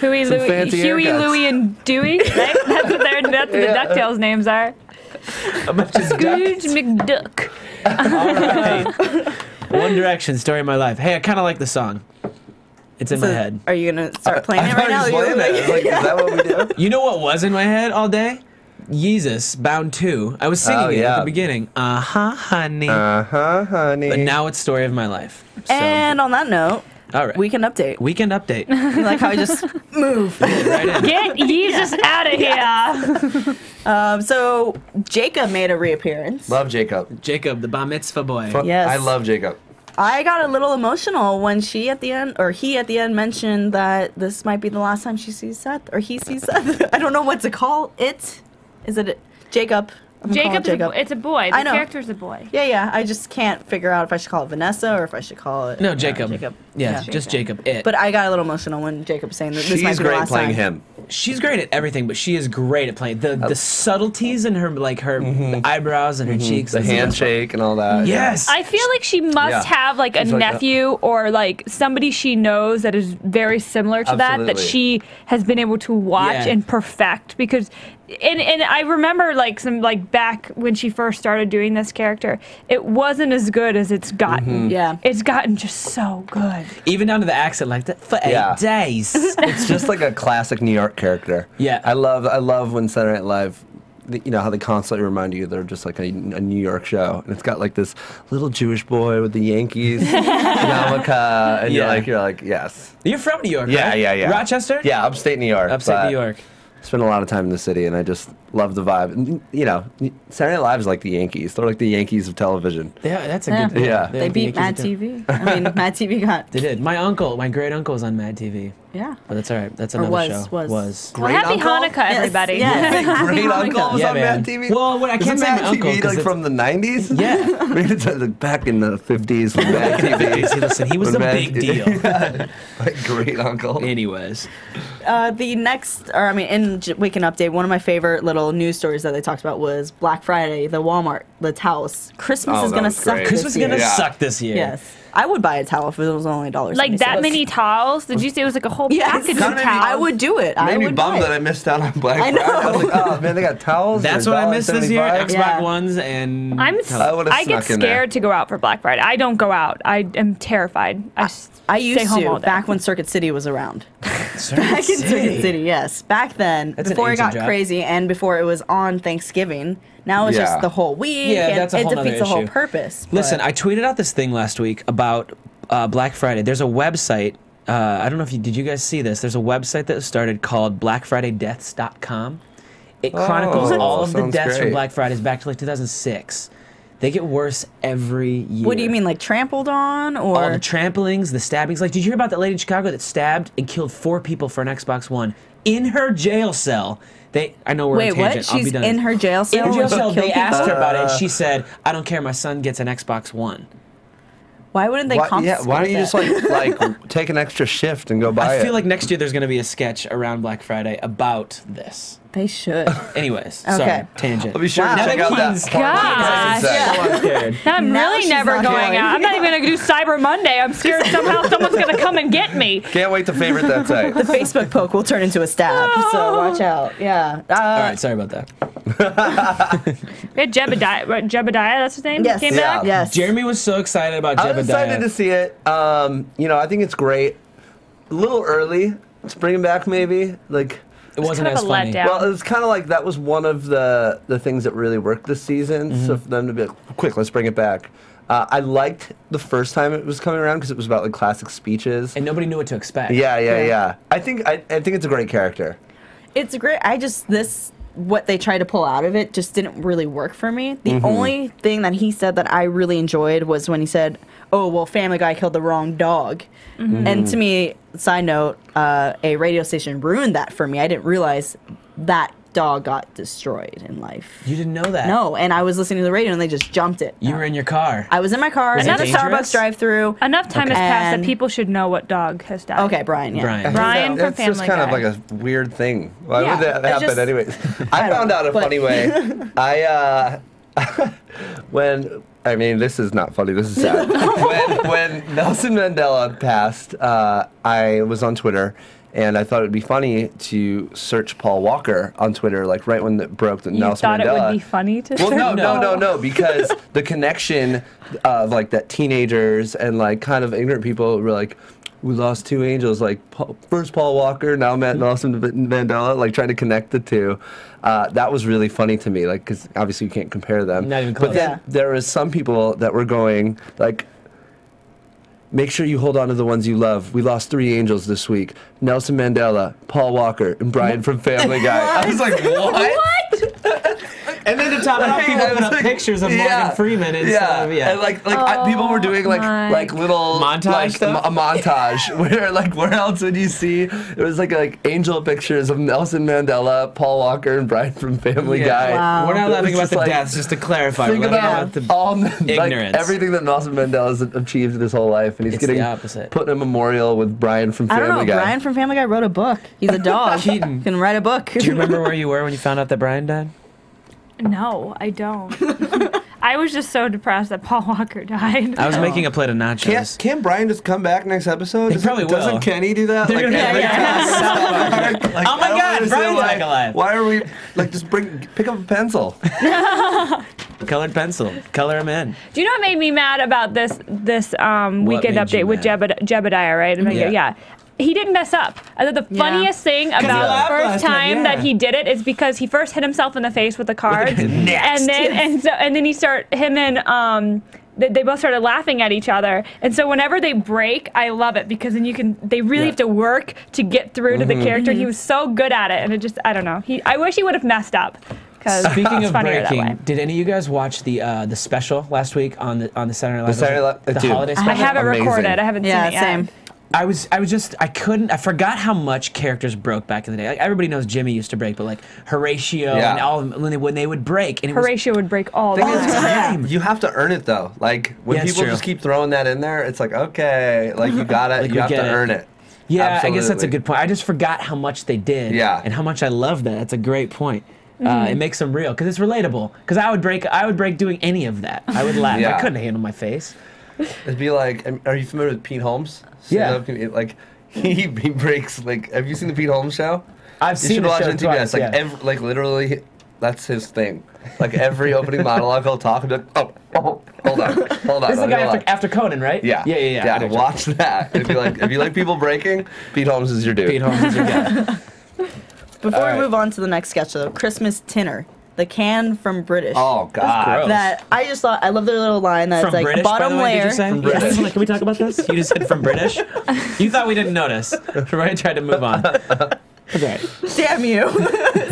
Speaker 4: Huey,
Speaker 5: Some
Speaker 4: Louie,
Speaker 5: fancy
Speaker 4: Huey,
Speaker 5: haircuts.
Speaker 4: Louie, and Dewey. Right? That's what the
Speaker 5: Yeah.
Speaker 4: DuckTales names are.
Speaker 2: A bunch of
Speaker 4: Scrooge McDuck.
Speaker 2: All right. One Direction, Story of My Life. Hey, I kind of like the song. It's in my head.
Speaker 3: Are you going to start playing
Speaker 5: I
Speaker 3: it right now?
Speaker 5: thought he was playing it. I was like, is that what we do?
Speaker 2: You know what was in my head all day? Yeezus, Bound 2. I was singing
Speaker 5: Oh,
Speaker 2: it at
Speaker 5: yeah.
Speaker 2: the beginning. Honey.
Speaker 5: Honey.
Speaker 2: But now it's Story of My Life. So,
Speaker 3: And on that note,
Speaker 2: all right.
Speaker 3: weekend update.
Speaker 2: Weekend update.
Speaker 3: You like how I just move.
Speaker 2: Right in.
Speaker 4: Get Jesus out of here.
Speaker 3: So Jacob made a reappearance.
Speaker 5: Love Jacob.
Speaker 2: Jacob, the bar mitzvah boy.
Speaker 3: Yes.
Speaker 5: I love Jacob.
Speaker 3: I got a little emotional when he at the end mentioned that this might be the last time she sees Seth, or he sees Seth. I don't know what to call it. Is it Jacob? I'm gonna call it
Speaker 4: Jacob. It's a boy.
Speaker 3: I
Speaker 4: The
Speaker 3: know.
Speaker 4: character's a boy.
Speaker 3: Yeah. I just can't figure out if I should call it Vanessa or if I should call it.
Speaker 2: No, Jacob.
Speaker 3: Jacob.
Speaker 2: Yeah, just Jacob. It.
Speaker 3: But I got a little emotional when Jacob was saying that this might
Speaker 5: She's
Speaker 3: be the
Speaker 5: great
Speaker 3: last
Speaker 5: playing
Speaker 3: time.
Speaker 5: him.
Speaker 2: she's great at everything, but she is great at playing the subtleties in her eyebrows and her cheeks.
Speaker 5: The
Speaker 2: and
Speaker 5: handshake and all that.
Speaker 2: Yes.
Speaker 4: I feel like she must
Speaker 5: Yeah.
Speaker 4: have like a
Speaker 5: She's like that.
Speaker 4: nephew or like somebody she knows that is very similar to that
Speaker 5: Absolutely.
Speaker 4: she has been able to watch
Speaker 2: Yeah.
Speaker 4: and perfect because and I remember like some like back when she first started doing this character, it wasn't as good as it's gotten.
Speaker 3: Yeah.
Speaker 4: It's gotten just so good.
Speaker 2: Even down to the accent like that for 8
Speaker 5: Yeah.
Speaker 2: days.
Speaker 5: It's just like a classic New York character.
Speaker 2: Yeah.
Speaker 5: I love when Saturday Night Live, you know how they constantly remind you they're just like a New York show, and it's got like this little Jewish boy with the Yankees yarmulke, and
Speaker 2: Yeah.
Speaker 5: you're like yes.
Speaker 2: You're from New York,
Speaker 5: Yeah,
Speaker 2: right?
Speaker 5: yeah.
Speaker 2: Rochester?
Speaker 5: Yeah, upstate New York.
Speaker 2: Upstate
Speaker 5: but
Speaker 2: New York.
Speaker 5: Spent a lot of time in the city, and I just love the vibe. And, you know, Saturday Night Live is like the Yankees. They're like the Yankees of television.
Speaker 2: Yeah, that's a
Speaker 3: Yeah.
Speaker 2: good.
Speaker 5: Yeah.
Speaker 3: They beat Mad TV. I mean, Mad TV got.
Speaker 2: They did. My great uncle was on Mad TV.
Speaker 3: Yeah.
Speaker 2: But that's all right. That's
Speaker 3: Or
Speaker 2: another
Speaker 3: was,
Speaker 2: show.
Speaker 3: was.
Speaker 4: Well, happy
Speaker 5: uncle?
Speaker 4: Hanukkah, everybody.
Speaker 3: Yes.
Speaker 5: Great uncle was
Speaker 2: Yeah,
Speaker 5: on
Speaker 2: man.
Speaker 5: Mad TV.
Speaker 2: Well, I can't
Speaker 5: Isn't
Speaker 2: say
Speaker 5: Mad
Speaker 2: my uncle
Speaker 5: TV
Speaker 2: 'cause
Speaker 5: like
Speaker 2: it's-
Speaker 5: from the 90s.
Speaker 2: Yeah.
Speaker 5: I mean, it's like back in the 50s with Mad TV.
Speaker 2: See, listen, he was
Speaker 5: When
Speaker 2: a
Speaker 5: Mad-
Speaker 2: big deal.
Speaker 5: Like great uncle.
Speaker 2: Anyways,
Speaker 3: The next, or I mean, in Weekend Update, one of my favorite little news stories that they talked about was Black Friday, the Walmart, the towels. Christmas
Speaker 5: Oh,
Speaker 3: is
Speaker 5: that
Speaker 3: gonna
Speaker 5: was
Speaker 3: suck.
Speaker 5: great.
Speaker 2: Christmas is gonna
Speaker 5: Yeah.
Speaker 2: suck this year.
Speaker 3: Yes. I would buy a towel if it was only $1.76.
Speaker 4: Like that many towels? Did you say it was like a whole
Speaker 3: Yes.
Speaker 4: package
Speaker 5: Kinda
Speaker 4: of
Speaker 5: made me-
Speaker 4: towels?
Speaker 3: I would do it. I
Speaker 5: Made me
Speaker 3: would buy
Speaker 5: bummed that I
Speaker 3: it.
Speaker 5: missed out on Black
Speaker 3: I
Speaker 5: Friday. I
Speaker 3: know.
Speaker 5: was like, oh man, they got towels.
Speaker 2: That's
Speaker 5: for
Speaker 2: what I missed this year.
Speaker 5: $1.75.
Speaker 2: Xbox
Speaker 3: Yeah.
Speaker 2: Ones and
Speaker 4: I
Speaker 5: would've
Speaker 4: get
Speaker 5: snuck in there.
Speaker 4: scared to go out for Black Friday. I don't go out. I am terrified.
Speaker 3: I
Speaker 4: stay
Speaker 3: used
Speaker 4: home all
Speaker 3: to
Speaker 4: day.
Speaker 3: back when Circuit City was around. Back in Circuit City, yes. Back then,
Speaker 2: That's an
Speaker 3: before it got
Speaker 2: ancient job.
Speaker 3: crazy and before it was on Thanksgiving, now it's just the whole week.
Speaker 2: Yeah,
Speaker 3: and
Speaker 2: that's a
Speaker 3: it
Speaker 2: whole nother
Speaker 3: defeats the whole
Speaker 2: issue.
Speaker 3: purpose.
Speaker 2: Listen, I tweeted out this thing last week about Black Friday. There's a website. I don't know if did you guys see this? There's a website that was started called BlackFridayDeaths.com. It chronicles all of the
Speaker 5: sounds
Speaker 2: deaths from
Speaker 5: great.
Speaker 2: Black Fridays back to like 2006. They get worse every year.
Speaker 3: What do you mean, like trampled on, or
Speaker 2: All the tramplings, the stabbings. Like, did you hear about that lady in Chicago that stabbed and killed 4 people for an Xbox One in her jail cell? I know we're on
Speaker 3: wait,
Speaker 2: a tangent.
Speaker 3: what?
Speaker 2: I'll be
Speaker 3: She's
Speaker 2: done.
Speaker 3: in her jail cell.
Speaker 2: In her jail cell.
Speaker 3: Kill
Speaker 2: They
Speaker 3: people?
Speaker 2: asked her about it, and she said, "I don't care. My son gets an Xbox One."
Speaker 3: Why wouldn't they
Speaker 5: Why
Speaker 3: confiscate
Speaker 5: don't you
Speaker 3: that?
Speaker 5: just like take an extra shift and go buy it?
Speaker 2: I feel like next year there's going to be a sketch around Black Friday about this.
Speaker 3: They should.
Speaker 2: Anyways,
Speaker 3: Okay.
Speaker 2: sorry, tangent.
Speaker 5: I'll be sure to
Speaker 3: Wow.
Speaker 5: check out that
Speaker 2: Keetin's-
Speaker 4: Gosh.
Speaker 2: I'm scared.
Speaker 4: Now I'm
Speaker 3: Now
Speaker 4: really
Speaker 3: she's
Speaker 4: never
Speaker 3: not
Speaker 4: going
Speaker 3: going.
Speaker 4: out. I'm not even going to do Cyber Monday. I'm scared somehow someone's going to come and get me.
Speaker 5: Can't wait to favorite that site.
Speaker 3: The Facebook poke will turn into a stab, so watch out. Yeah.
Speaker 2: All right, sorry about that.
Speaker 4: We had Jebediah. Right, Jebediah, that's his name?
Speaker 3: Yes.
Speaker 4: Came
Speaker 5: Yeah.
Speaker 4: back?
Speaker 3: Yes.
Speaker 2: Jeremy was so excited about
Speaker 5: I'm excited to
Speaker 2: Jebediah.
Speaker 5: see it. I think it's great. A little early to bring him back, maybe. Like,
Speaker 2: It wasn't
Speaker 4: kind
Speaker 2: as
Speaker 4: of a
Speaker 2: funny.
Speaker 4: letdown.
Speaker 5: well, it was kind of like that was one of the things that really worked this season.
Speaker 2: Mm-hmm.
Speaker 5: So for them to be like, quick, let's bring it back. I liked the first time it was coming around because it was about like classic speeches.
Speaker 2: And nobody knew what to expect.
Speaker 5: Yeah. I think it's a great character.
Speaker 3: It's great. What they tried to pull out of it just didn't really work for me. The only thing that he said that I really enjoyed was when he said, "Oh, well, Family Guy killed the wrong dog." And to me, side note, a radio station ruined that for me. I didn't realize that dog got destroyed in life.
Speaker 2: You didn't know that?
Speaker 3: No, and I was listening to the radio and they just jumped it.
Speaker 2: You were in your car.
Speaker 3: I was in my car
Speaker 2: Was
Speaker 3: in
Speaker 2: it
Speaker 3: the
Speaker 2: dangerous?
Speaker 3: Starbucks drive-through.
Speaker 4: Enough time has passed that
Speaker 3: And-
Speaker 4: people should know what dog has died.
Speaker 3: Okay, Brian. Yeah.
Speaker 2: Brian.
Speaker 4: Brian from
Speaker 5: That's just
Speaker 4: Family
Speaker 5: kind
Speaker 4: Guy.
Speaker 5: of like a weird thing. Why
Speaker 3: Yeah,
Speaker 5: would that
Speaker 3: it's
Speaker 5: happen
Speaker 3: just-
Speaker 5: anyways? I found out a
Speaker 3: but-
Speaker 5: funny way. This is not funny. This is sad. when Nelson Mandela passed, I was on Twitter, and I thought it would be funny to search Paul Walker on Twitter, like right when it broke that
Speaker 4: You
Speaker 5: Nelson
Speaker 4: thought
Speaker 5: Mandela.
Speaker 4: it would be funny to
Speaker 5: Well,
Speaker 4: search?
Speaker 5: no, because the connection of like that teenagers and like kind of ignorant people were like, we lost 2 angels, like first Paul Walker, now Nelson Mandela, like trying to connect the two. That was really funny to me, like because obviously you can't compare them.
Speaker 2: Not even
Speaker 5: But
Speaker 2: close.
Speaker 5: then
Speaker 3: Yeah.
Speaker 5: there was some people that were going like, make sure you hold on to the ones you love. We lost 3 angels this week. Nelson Mandela, Paul Walker, and Brian from Family Guy. I was like, what?
Speaker 2: And then to top it off, people
Speaker 5: I
Speaker 2: put
Speaker 5: was
Speaker 2: up
Speaker 5: like,
Speaker 2: pictures of Morgan Freeman instead of,
Speaker 5: And people were doing like little
Speaker 2: Montage
Speaker 5: like,
Speaker 2: stuff?
Speaker 5: a montage where like where else would you see? It was like angel pictures of Nelson Mandela, Paul Walker, and Brian from Family Guy.
Speaker 3: Wow.
Speaker 2: We're not
Speaker 5: It
Speaker 2: laughing
Speaker 5: was
Speaker 2: about
Speaker 5: just
Speaker 2: the
Speaker 5: like,
Speaker 2: deaths, just to clarify.
Speaker 5: Think
Speaker 2: We're laughing
Speaker 5: about
Speaker 2: about the
Speaker 5: all
Speaker 2: ignorance.
Speaker 5: like everything that Nelson Mandela's achieved his whole life, and he's
Speaker 2: It's the
Speaker 5: getting
Speaker 2: opposite.
Speaker 5: put in a memorial with Brian from
Speaker 3: I
Speaker 5: Family
Speaker 3: don't know.
Speaker 5: Guy.
Speaker 3: Brian from Family Guy wrote a book. He's a dog.
Speaker 2: Keetin.
Speaker 3: Can write a book.
Speaker 2: Do you remember where you were when you found out that Brian died?
Speaker 4: No, I don't. I was just so depressed that Paul Walker died.
Speaker 2: I was making a plate of nachos.
Speaker 5: Can't Brian just come back next episode?
Speaker 2: He probably will.
Speaker 5: Doesn't Kenny do that?
Speaker 2: They're gonna-
Speaker 5: every
Speaker 2: yeah.
Speaker 5: time? Like,
Speaker 2: Oh my
Speaker 5: I don't
Speaker 2: God,
Speaker 5: understand
Speaker 2: Brian's
Speaker 5: why-
Speaker 2: back alive.
Speaker 5: Why are we like just pick up a pencil?
Speaker 2: Colored pencil. Color him in.
Speaker 4: Do you know what made me mad about this weekend
Speaker 2: made you
Speaker 4: update with
Speaker 2: mad?
Speaker 4: Jebediah, right?
Speaker 2: Yeah.
Speaker 4: He didn't mess up. I thought the funniest thing
Speaker 2: he
Speaker 4: about
Speaker 2: laughed
Speaker 4: the first
Speaker 2: last time,
Speaker 4: time
Speaker 2: yeah.
Speaker 4: that he did it is because he first hit himself in the face with the cards,
Speaker 2: Next.
Speaker 4: and then they both started laughing at each other. And so whenever they break, I love it because then they really have to work to get through to the character. He was so good at it, and it just, I don't know. I wish he would have messed up.
Speaker 2: Speaking
Speaker 4: it's
Speaker 2: of
Speaker 4: funnier that way.
Speaker 2: breaking, did any of you guys watch the special last week on the Saturday Night Live?
Speaker 5: Saturday
Speaker 2: the
Speaker 5: Night-
Speaker 2: holiday
Speaker 5: dude.
Speaker 2: special?
Speaker 4: I have it
Speaker 5: Amazing.
Speaker 4: recorded. I haven't seen
Speaker 3: Yeah,
Speaker 4: it yet.
Speaker 3: same.
Speaker 2: I forgot how much characters broke back in the day. Like everybody knows Jimmy used to break, but like Horatio
Speaker 5: Yeah.
Speaker 2: and all of them, when they would break, and it
Speaker 4: Horatio would break all the
Speaker 5: Thing is,
Speaker 4: time.
Speaker 5: you have to earn it though. Like when
Speaker 2: Yeah, it's
Speaker 5: people
Speaker 2: true.
Speaker 5: just keep throwing that in there, it's like okay, like you gotta,
Speaker 2: Like,
Speaker 5: you
Speaker 2: we
Speaker 5: have to
Speaker 2: get it.
Speaker 5: earn it.
Speaker 2: yeah, I guess that's a
Speaker 5: Absolutely.
Speaker 2: good point. I just forgot how much they did,
Speaker 5: Yeah.
Speaker 2: and how much I love that. That's a great point. It makes them real because it's relatable. Because I would break doing any of that. I would laugh.
Speaker 5: Yeah.
Speaker 2: I couldn't handle my face.
Speaker 5: It'd be like, are you familiar with Pete Holmes?
Speaker 2: Yeah.
Speaker 5: Like he breaks like. Have you seen the Pete Holmes show?
Speaker 2: I've
Speaker 5: You
Speaker 2: seen
Speaker 5: should
Speaker 2: the
Speaker 5: watch
Speaker 2: show
Speaker 5: it on TV.
Speaker 2: twice,
Speaker 5: It's like
Speaker 2: yeah.
Speaker 5: like literally, that's his thing. Like every opening monologue he'll talk and be like, oh. Hold on.
Speaker 2: This is the guy after Conan, right?
Speaker 5: Yeah.
Speaker 2: Yeah.
Speaker 5: Watch that. If you like people breaking, Pete Holmes is your dude.
Speaker 2: Pete Holmes is your guy.
Speaker 3: Before we move on to the next sketch, though, Christmas Tinner. The can from British.
Speaker 5: Oh God!
Speaker 3: That I just thought I love their little line that's
Speaker 2: from
Speaker 3: like
Speaker 2: British,
Speaker 3: bottom
Speaker 2: by the way,
Speaker 3: layer.
Speaker 2: Did you say?
Speaker 5: From British.
Speaker 2: Can we talk about this? You just said from British. You thought we didn't notice. Roya tried to move on. That's all right.
Speaker 3: Damn you!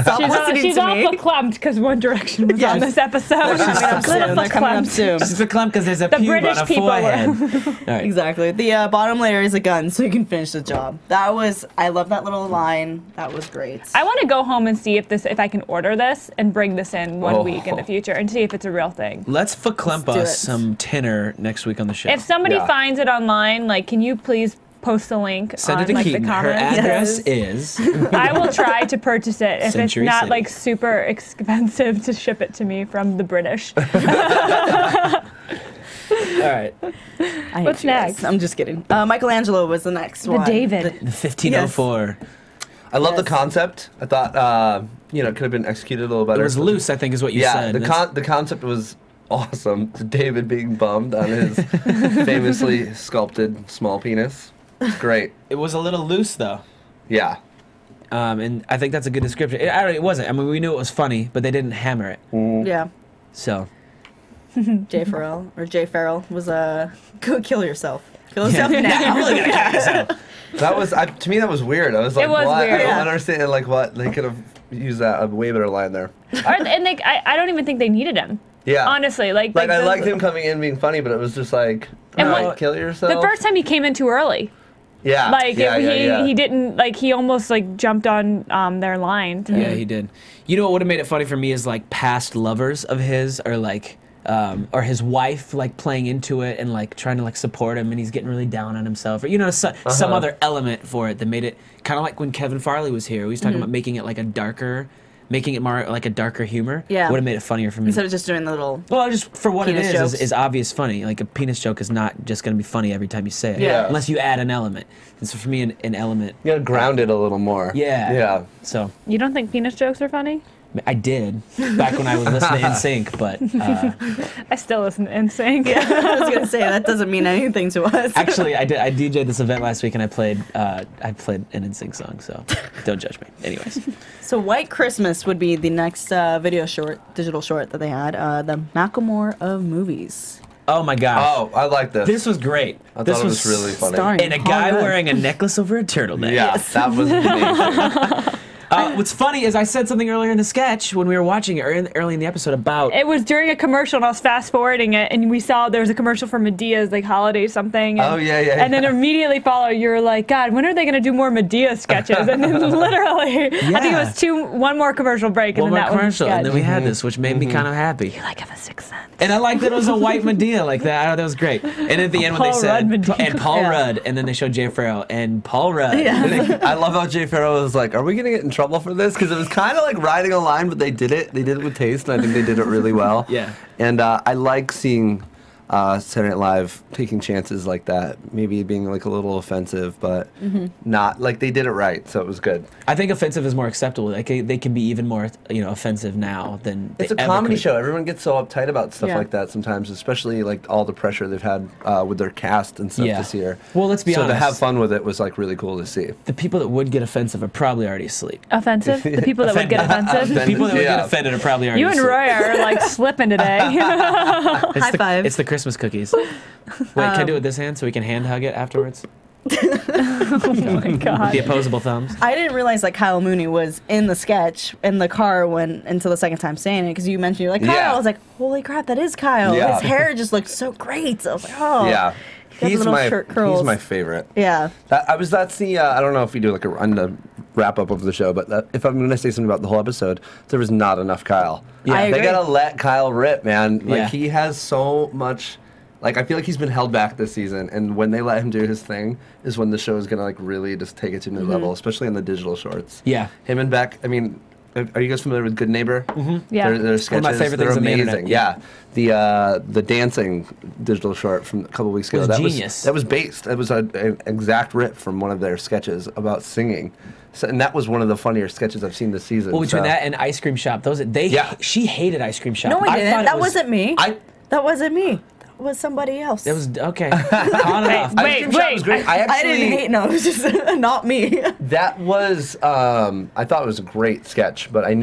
Speaker 3: Stop listening
Speaker 4: she's
Speaker 3: to me.
Speaker 4: awful clumped because One Direction was on this episode.
Speaker 3: They're coming up soon.
Speaker 2: She's a clump because there's a
Speaker 4: The
Speaker 2: pube
Speaker 4: British
Speaker 2: on a
Speaker 4: people
Speaker 2: forehead. All right.
Speaker 3: Exactly. The bottom layer is a gun, so you can finish the job. I love that little line. That was great.
Speaker 4: I want to go home and see if I can order this and bring this in one week in the future and see if it's a real thing.
Speaker 2: Let's verklemp
Speaker 3: Let's do
Speaker 2: us
Speaker 3: it.
Speaker 2: some tinner next week on the show.
Speaker 4: If somebody
Speaker 5: Yeah.
Speaker 4: finds it online, like, can you please post the link
Speaker 2: Send
Speaker 4: on
Speaker 2: it to
Speaker 4: like, the
Speaker 2: Keetin. Her
Speaker 4: comments?
Speaker 2: address is.
Speaker 4: I will try to purchase it if
Speaker 2: Century
Speaker 4: it's not
Speaker 2: City.
Speaker 4: like super expensive to ship it to me from the British.
Speaker 2: All right.
Speaker 3: I hate
Speaker 4: What's
Speaker 3: you guys.
Speaker 4: next?
Speaker 3: I'm just kidding. Michelangelo was the next
Speaker 4: The
Speaker 3: one.
Speaker 4: David.
Speaker 2: The 1504.
Speaker 5: I love the
Speaker 3: Yes.
Speaker 5: concept. I thought it could have been executed a little better.
Speaker 2: It was loose, I think, is what you
Speaker 5: Yeah,
Speaker 2: said.
Speaker 5: the concept was awesome. David being bummed on his famously sculpted small penis. Great.
Speaker 2: It was a little loose, though.
Speaker 5: Yeah.
Speaker 2: And I think that's a good description. It wasn't. I mean, we knew it was funny, but they didn't hammer it.
Speaker 3: Yeah.
Speaker 2: So.
Speaker 3: Jay Farrell was go kill yourself. Kill yourself now.
Speaker 2: You really gotta kill yourself.
Speaker 5: That was to me that was weird. I was like,
Speaker 4: It was
Speaker 5: what?
Speaker 4: weird.
Speaker 5: I
Speaker 3: Yeah.
Speaker 5: don't understand like what they could have used a way better line there.
Speaker 4: I don't even think they needed him.
Speaker 5: Yeah.
Speaker 4: Honestly,
Speaker 5: Like I
Speaker 4: the-
Speaker 5: liked him coming in being funny, but it was just like,
Speaker 4: And
Speaker 5: kill yourself.
Speaker 4: The first time he came in too early.
Speaker 5: yeah,
Speaker 4: Like
Speaker 5: yeah.
Speaker 4: he didn't he almost like jumped on their line.
Speaker 2: Yeah, he did. You know what would have made it funny for me is like past lovers of his, or like, or his wife like playing into it and like trying to like support him, and he's getting really down on himself, or some other element for it that made it kind of like when Kevin Farley was here. He was talking about making it like making it more like a darker humor.
Speaker 3: Yeah.
Speaker 2: Would have made it funnier for me.
Speaker 3: Instead of just doing the little.
Speaker 2: Well, just for what it
Speaker 3: Penis
Speaker 2: is
Speaker 3: jokes.
Speaker 2: is obvious funny. Like a penis joke is not just going to be funny every time you say it.
Speaker 5: Yeah.
Speaker 2: Unless you add an element. And so for me, an element.
Speaker 5: You gotta ground it a little more.
Speaker 2: Yeah.
Speaker 5: Yeah.
Speaker 2: So
Speaker 4: You don't think penis jokes are funny?
Speaker 2: I did back when I was listening to NSYNC, but
Speaker 4: I still listen to NSYNC.
Speaker 3: I was gonna say that doesn't mean anything to us.
Speaker 2: actually I DJ'd this event last week and I played an NSYNC song. So don't judge me. Anyways.
Speaker 3: So White Christmas would be the next digital short that they had. The Macklemore of movies.
Speaker 2: Oh my gosh.
Speaker 5: Oh, I like this.
Speaker 2: This was great.
Speaker 5: I
Speaker 2: This
Speaker 5: thought it was really funny.
Speaker 3: starring
Speaker 2: And a
Speaker 3: Paul
Speaker 2: guy
Speaker 3: Rudd.
Speaker 2: wearing a necklace over a turtleneck.
Speaker 5: Yeah, that was amazing.
Speaker 2: What's funny is I said something earlier in the sketch when we were watching it, early in the episode about.
Speaker 4: It was during a commercial, and I was fast forwarding it, and we saw there was a commercial for Medea's like holiday something. And,
Speaker 5: Oh, yeah.
Speaker 4: And then immediately followed, you were like, God, when are they going to do more Medea sketches? And then literally, I think it was one more commercial break, and
Speaker 2: one
Speaker 4: then
Speaker 2: more
Speaker 4: that
Speaker 2: commercial,
Speaker 4: was
Speaker 2: and then we had this, which made me kind of happy.
Speaker 4: You like have a sixth sense.
Speaker 2: And I liked that it was a white Medea like that. I thought that was great. And at the end when they
Speaker 4: Paul
Speaker 2: said
Speaker 4: Rudd Medea.
Speaker 2: and Paul
Speaker 3: Yeah.
Speaker 2: Rudd, and then they showed Jay Farrell and Paul Rudd.
Speaker 5: I love how Jay Farrell was like, "Are we gonna get in trouble for this?" Because it was kind of like riding a line, but they did it. They did it with taste, and I think they did it really well.
Speaker 2: Yeah.
Speaker 5: And I like seeing Saturday Night Live taking chances like that, maybe being like a little offensive, but not like they did it right, so it was good.
Speaker 2: I think offensive is more acceptable. Like they can be even more, offensive now than
Speaker 5: It's a
Speaker 2: they ever
Speaker 5: comedy
Speaker 2: could.
Speaker 5: show. Everyone gets so uptight about stuff
Speaker 3: Yeah.
Speaker 5: like that sometimes, especially like all the pressure they've had with their cast and stuff
Speaker 2: Yeah.
Speaker 5: this year.
Speaker 2: Well, let's be
Speaker 5: so
Speaker 2: honest.
Speaker 5: to have fun with it was like really cool to see.
Speaker 2: The people that would get offensive are probably already asleep.
Speaker 4: Offensive? The people that would get offensive?
Speaker 2: The people that would
Speaker 5: Yeah.
Speaker 2: get offended are probably already
Speaker 4: You and
Speaker 2: asleep.
Speaker 4: Roya are like slipping today.
Speaker 2: It's
Speaker 3: High five.
Speaker 2: It's the Christmas cookies. Wait, can I do it with this hand so we can hand hug it afterwards?
Speaker 4: Oh my God.
Speaker 2: The opposable thumbs.
Speaker 3: I didn't realize that Kyle Mooney was in the sketch in the car until the second time saying it, because you mentioned you're like, Kyle.
Speaker 5: Yeah.
Speaker 3: I was like, holy crap, that is Kyle.
Speaker 5: Yeah.
Speaker 3: His hair just looked so great. I was like, oh.
Speaker 5: Yeah.
Speaker 3: He got the little shirt curls.
Speaker 5: He's my favorite.
Speaker 3: Yeah.
Speaker 5: That's the I don't know if we do like on the wrap up of the show, but if I'm going to say something about the whole episode, there was not enough Kyle.
Speaker 2: Yeah.
Speaker 3: I
Speaker 5: They
Speaker 3: agree.
Speaker 5: gotta let Kyle rip, man. Like
Speaker 2: Yeah.
Speaker 5: he has so much. Like I feel like he's been held back this season, and when they let him do his thing, is when the show is gonna like really just take it to a new level, especially in the digital shorts.
Speaker 2: Yeah.
Speaker 5: Him and Beck. I mean, are you guys familiar with Good Neighbor?
Speaker 4: Yeah.
Speaker 5: Their sketches,
Speaker 2: One of my favorite
Speaker 5: they're
Speaker 2: things on the
Speaker 5: amazing.
Speaker 2: internet.
Speaker 5: Yeah, the dancing digital short from a couple weeks ago.
Speaker 2: Was
Speaker 5: that
Speaker 2: genius.
Speaker 5: that was based. That was an exact rip from one of their sketches about singing. So, and that was one of the funnier sketches I've seen this season.
Speaker 2: Well, between
Speaker 5: so.
Speaker 2: that and Ice Cream Shop,
Speaker 5: Yeah.
Speaker 2: she hated Ice Cream Shop.
Speaker 3: No, we
Speaker 2: I
Speaker 3: didn't.
Speaker 2: thought it
Speaker 3: That wasn't me.
Speaker 5: I
Speaker 3: That wasn't me. was somebody else.
Speaker 2: It was okay. On and off.
Speaker 4: Wait.
Speaker 5: Was great.
Speaker 3: I didn't hate. No, it was just not me.
Speaker 5: That was, I thought it was a great sketch, but I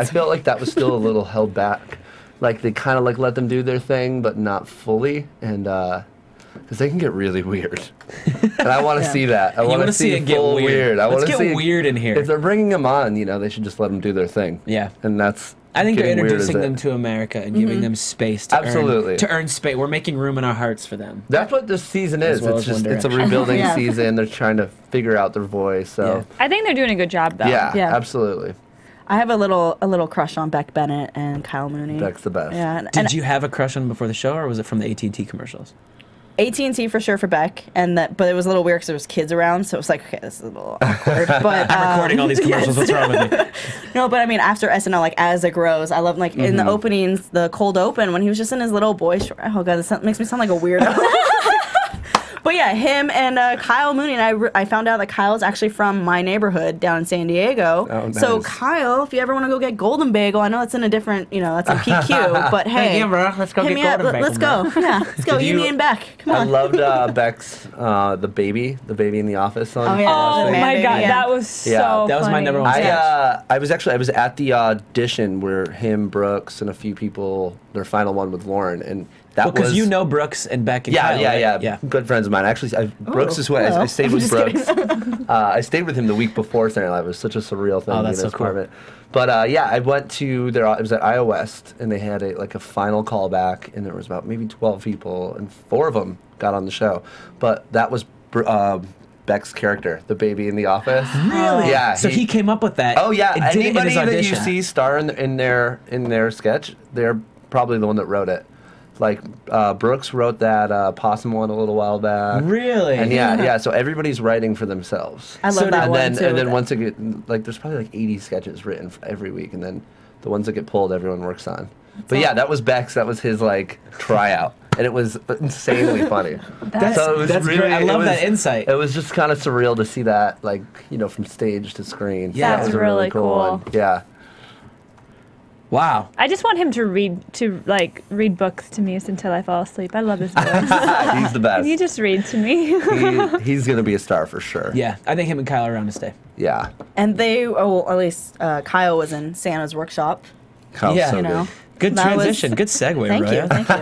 Speaker 5: felt like that was still a little held back. Like they kind of like let them do their thing, but not fully, and because they can get really weird. And I want to see that. I want to see it get weird. I want to see
Speaker 2: weird in here.
Speaker 5: If they're bringing them on, they should just let them do their thing.
Speaker 2: Yeah,
Speaker 5: and that's.
Speaker 2: I think they're introducing them to America and giving them space to earn space. We're making room in our hearts for them.
Speaker 5: That's what this season is. It's a rebuilding season. They're trying to figure out their voice. So
Speaker 4: I think they're doing a good job, though.
Speaker 5: Yeah, absolutely.
Speaker 3: I have a little crush on Beck Bennett and Kyle Mooney.
Speaker 5: Beck's the best.
Speaker 3: Yeah.
Speaker 2: Did you have a crush on him before the show, or was it from the AT&T commercials?
Speaker 3: AT&T for sure for Beck, but it was a little weird because there was kids around, so it was like, okay, this is a little awkward. But
Speaker 2: I'm recording all these commercials. What's wrong with me?
Speaker 3: No, but I mean, after SNL, like as it grows, I love in the openings, the cold open when he was just in his little boy short. Oh god, this makes me sound like a weirdo. But yeah, him and Kyle Mooney, and I found out that Kyle's actually from my neighborhood down in San Diego.
Speaker 5: Oh, nice.
Speaker 3: So Kyle, if you ever want to go get Golden Bagel, I know it's in a different, that's in PQ, but hey,
Speaker 2: bro, let's go get Golden Bagel.
Speaker 3: Let's go. Yeah, let's go. You, me, and Beck. Come on.
Speaker 5: I loved Beck's the baby in the office song.
Speaker 3: Oh yeah.
Speaker 4: Oh my god, that was so
Speaker 2: that was my number one sketch.
Speaker 5: I was at the audition where him, Brooks, and a few people, their final one with Lauren, and that was
Speaker 2: because Brooks and Beck and Kyle, right?
Speaker 5: Yeah, good friends of mine. Actually, Brooks is who I stayed with Brooks. I stayed with him the week before Saturday Night Live. It was such a surreal thing.
Speaker 2: Oh, that's so cool.
Speaker 5: Apartment. But I went to it was at Iowa West, and they had a final callback, and there was about maybe 12 people, and 4 of them got on the show. But that was Beck's character, the baby in the office.
Speaker 2: Really?
Speaker 5: Yeah.
Speaker 2: So he came up with that.
Speaker 5: Oh yeah. Anybody that you
Speaker 2: audition.
Speaker 5: see star in their sketch, they're probably the one that wrote it. Like Brooks wrote that Possum one a little while back.
Speaker 2: Really?
Speaker 5: And yeah. So everybody's writing for themselves.
Speaker 3: I love that one too.
Speaker 5: And then once it there's probably 80 sketches written every week, and then the ones that get pulled, everyone works on. But yeah, that was Beck's. That was his tryout, and it was insanely funny.
Speaker 2: That's really great. I love that insight.
Speaker 5: It was just kind of surreal to see that, from stage to screen.
Speaker 2: Yeah,
Speaker 4: that's
Speaker 5: that was
Speaker 4: really cool.
Speaker 5: One. Yeah.
Speaker 2: Wow.
Speaker 4: I just want him to read books to me until I fall asleep. I love his voice.
Speaker 5: He's the best.
Speaker 4: Can you just read to me?
Speaker 5: He's going to be a star for sure.
Speaker 2: Yeah, I think him and Kyle are around to stay.
Speaker 5: Yeah.
Speaker 3: And at least Kyle was in Santa's workshop.
Speaker 5: Kyle's
Speaker 2: Yeah.
Speaker 5: so
Speaker 3: You know.
Speaker 2: Good transition. Good segue,
Speaker 3: Thank
Speaker 2: Roya.
Speaker 3: you. Thank you.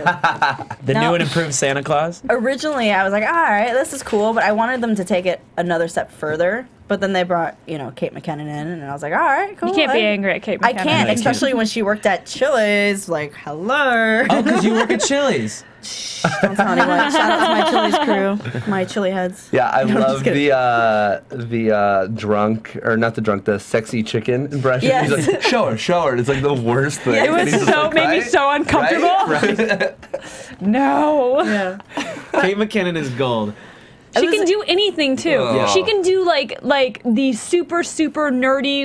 Speaker 2: The new and improved Santa Claus.
Speaker 3: Originally, I was like, all right, this is cool, but I wanted them to take it another step further. But then they brought, Kate McKinnon in, and I was like, all right, cool.
Speaker 4: You can't be angry at Kate McKinnon.
Speaker 3: I can't, especially when she worked at Chili's. Like, hello.
Speaker 2: Oh, because you work at Chili's.
Speaker 3: Don't tell anyone. Shout out to my Chili's crew, my chili heads.
Speaker 5: Yeah, I love the drunk, or not the drunk, the sexy chicken impression.
Speaker 3: Yes.
Speaker 5: He's like, show her. It's like the worst thing.
Speaker 4: It was made me so uncomfortable.
Speaker 5: Right?
Speaker 4: No.
Speaker 3: Yeah.
Speaker 2: Kate McKinnon is gold.
Speaker 4: She can do anything too.
Speaker 5: Yeah.
Speaker 4: She can do like the super very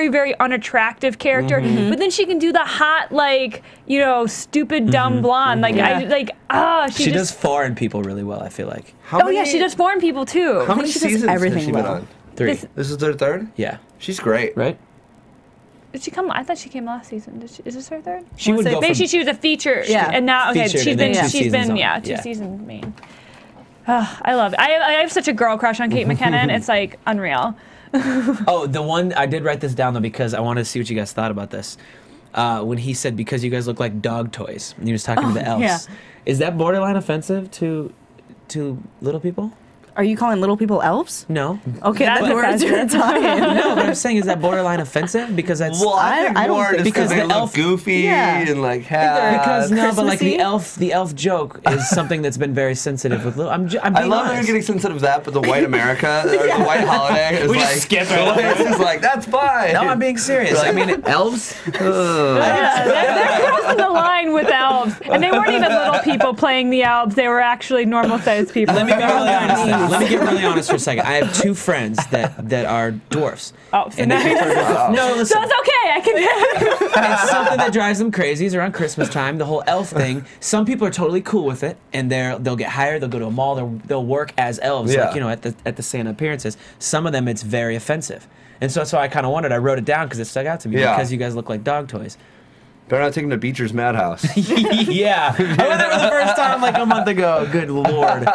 Speaker 4: very unattractive character, but then she can do the hot stupid dumb blonde.
Speaker 2: She does foreign people really well, I feel like.
Speaker 4: She does foreign people too.
Speaker 5: How many
Speaker 3: she does
Speaker 5: seasons
Speaker 3: everything
Speaker 5: has she been
Speaker 3: well.
Speaker 5: on?
Speaker 2: 3.
Speaker 5: This is their third?
Speaker 2: Yeah.
Speaker 5: She's great.
Speaker 2: Right?
Speaker 4: Did she come? I thought she came last season. Is this her third?
Speaker 2: She would go
Speaker 4: Maybe
Speaker 2: from
Speaker 4: she was a feature.
Speaker 3: Yeah.
Speaker 4: And now
Speaker 2: Featured
Speaker 4: she's
Speaker 2: and
Speaker 4: been
Speaker 2: then 2
Speaker 4: she's been
Speaker 2: seasons on.
Speaker 4: 2
Speaker 2: Yeah.
Speaker 4: seasons main. I love it. I have such a girl crush on Kate McKinnon. It's like unreal.
Speaker 2: Oh, the one I did write this down though because I wanted to see what you guys thought about this. When he said because you guys look like dog toys, and he was talking to the elves.
Speaker 3: yeah.
Speaker 2: Is that borderline offensive to little people?
Speaker 3: Are you calling little people elves?
Speaker 2: No.
Speaker 3: Okay,
Speaker 4: That's
Speaker 3: then we're
Speaker 4: offensive.
Speaker 3: talking.
Speaker 2: No, but I'm saying is that borderline offensive because that's
Speaker 5: Well, I think
Speaker 3: I don't
Speaker 5: more
Speaker 3: think-
Speaker 5: just
Speaker 2: because
Speaker 5: because they
Speaker 2: the
Speaker 5: look
Speaker 2: elf-
Speaker 5: goofy
Speaker 3: Yeah.
Speaker 5: and like hats.
Speaker 2: because no, but like
Speaker 3: Christmassy?
Speaker 2: the elf joke is something that's been very sensitive with little. I'm being
Speaker 5: I love that
Speaker 2: honest.
Speaker 5: you're getting sensitive to that, but the white America or the white holiday is
Speaker 2: We
Speaker 5: like
Speaker 2: just skip it.
Speaker 5: It's just like that's fine.
Speaker 2: No, I'm being serious. I mean,
Speaker 5: elves.
Speaker 4: They're crossing the line with elves, and they weren't even little people playing the elves. They were actually normal sized people.
Speaker 2: let me be really honest. Then. Let me get really honest for a second. I have 2 friends that are dwarfs.
Speaker 4: Oh, so
Speaker 2: And
Speaker 4: now
Speaker 2: they prefer no,
Speaker 4: so
Speaker 2: listen.
Speaker 4: it's okay. I can.
Speaker 2: It's something that drives them crazy is around Christmas time. The whole elf thing. Some people are totally cool with it, and they'll get hired. They'll go to a mall. They'll work as elves,
Speaker 5: Yeah.
Speaker 2: like at the Santa appearances. Some of them it's very offensive, and so that's why I kind of wondered. I wrote it down because it stuck out to me
Speaker 5: Yeah.
Speaker 2: because you guys look like dog toys.
Speaker 5: Better not take him to Beecher's Madhouse.
Speaker 2: Yeah. I went there for the first time like a month ago. Good Lord.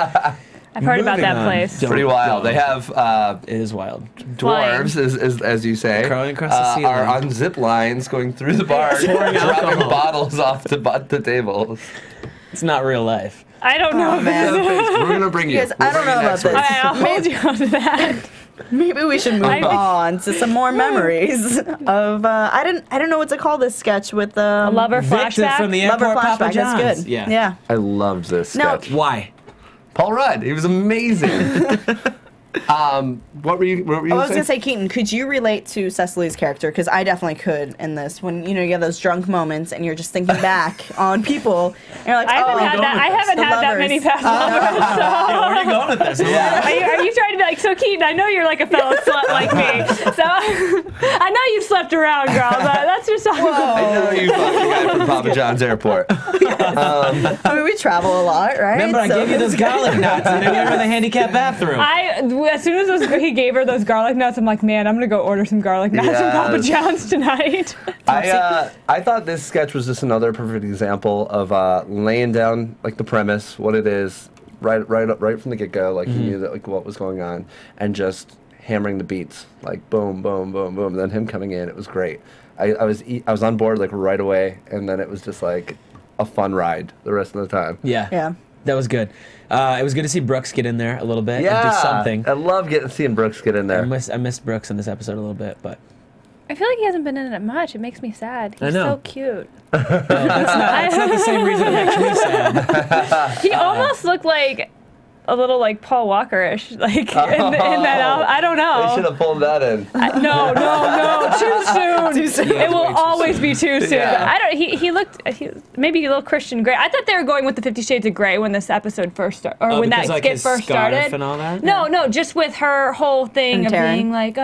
Speaker 4: I've heard about that place.
Speaker 5: It's pretty wild. They have
Speaker 2: it is wild.
Speaker 5: Dwarves, as you say,
Speaker 2: crawling across the ceiling,
Speaker 5: are on zip lines going through the bar, dropping bottles off the tables.
Speaker 2: It's not real life.
Speaker 4: I don't know.
Speaker 5: We're gonna bring you.
Speaker 3: Guys, I don't know about this.
Speaker 4: I'll hold you on to that.
Speaker 3: Maybe we should move on to some more memories of. I don't know what to call this sketch with
Speaker 4: a lover
Speaker 2: Victor
Speaker 4: flashback.
Speaker 2: from the
Speaker 3: lover
Speaker 2: airport.
Speaker 3: flashback.
Speaker 2: Papa John's.
Speaker 3: That's good. Yeah.
Speaker 5: I loved this
Speaker 3: Now-
Speaker 5: sketch.
Speaker 2: Why?
Speaker 5: Paul Rudd, he was amazing. What were you?
Speaker 3: I was gonna say, Keetin, could you relate to Cecily's character? Because I definitely could in this. When you have those drunk moments and you're just thinking back on people, and you're like,
Speaker 4: I haven't had that many past lovers. So.
Speaker 2: Yeah, where are you going with this? Yeah.
Speaker 4: Are you trying to be like, so Keetin, I know you're like a fellow slut like me, so I know you've slept around, girl, but that's just
Speaker 5: I know you fucked the guy from Papa John's airport.
Speaker 3: I mean, we travel a lot, right?
Speaker 2: Remember, I gave you those garlic nuts, and then we were in the handicapped bathroom.
Speaker 4: As soon as he gave her those garlic nuts, I'm like, man, I'm gonna go order some garlic nuts from Papa John's tonight.
Speaker 5: I thought this sketch was just another perfect example of laying down like the premise, what it is, right from the get go. Like he knew that like what was going on, and just hammering the beats, like boom, boom, boom, boom. Then him coming in, it was great. I was on board like right away, and then it was just like a fun ride the rest of the time.
Speaker 3: Yeah.
Speaker 2: That was good. It was good to see Brooks get in there a little bit and do something.
Speaker 5: I love seeing Brooks get in there.
Speaker 2: I missed Brooks in this episode a little bit, but
Speaker 4: I feel like he hasn't been in it much. It makes me sad. He's
Speaker 2: I know.
Speaker 4: so cute.
Speaker 2: that's not the same reason it makes me sad.
Speaker 4: He almost looked like a little like Paul Walker-ish, like in that album. I don't know.
Speaker 5: They should have pulled that in.
Speaker 4: No, too soon.
Speaker 3: Too soon.
Speaker 4: It will always be too soon.
Speaker 5: Yeah.
Speaker 4: I don't. He looked maybe a little Christian Grey. I thought they were going with the 50 Shades of Grey when this episode first started, or when that
Speaker 2: like
Speaker 4: skit
Speaker 2: his
Speaker 4: first
Speaker 2: scarf
Speaker 4: started.
Speaker 2: and all that?
Speaker 4: No, just with her whole thing
Speaker 3: And
Speaker 4: of
Speaker 3: Taryn.
Speaker 4: being like,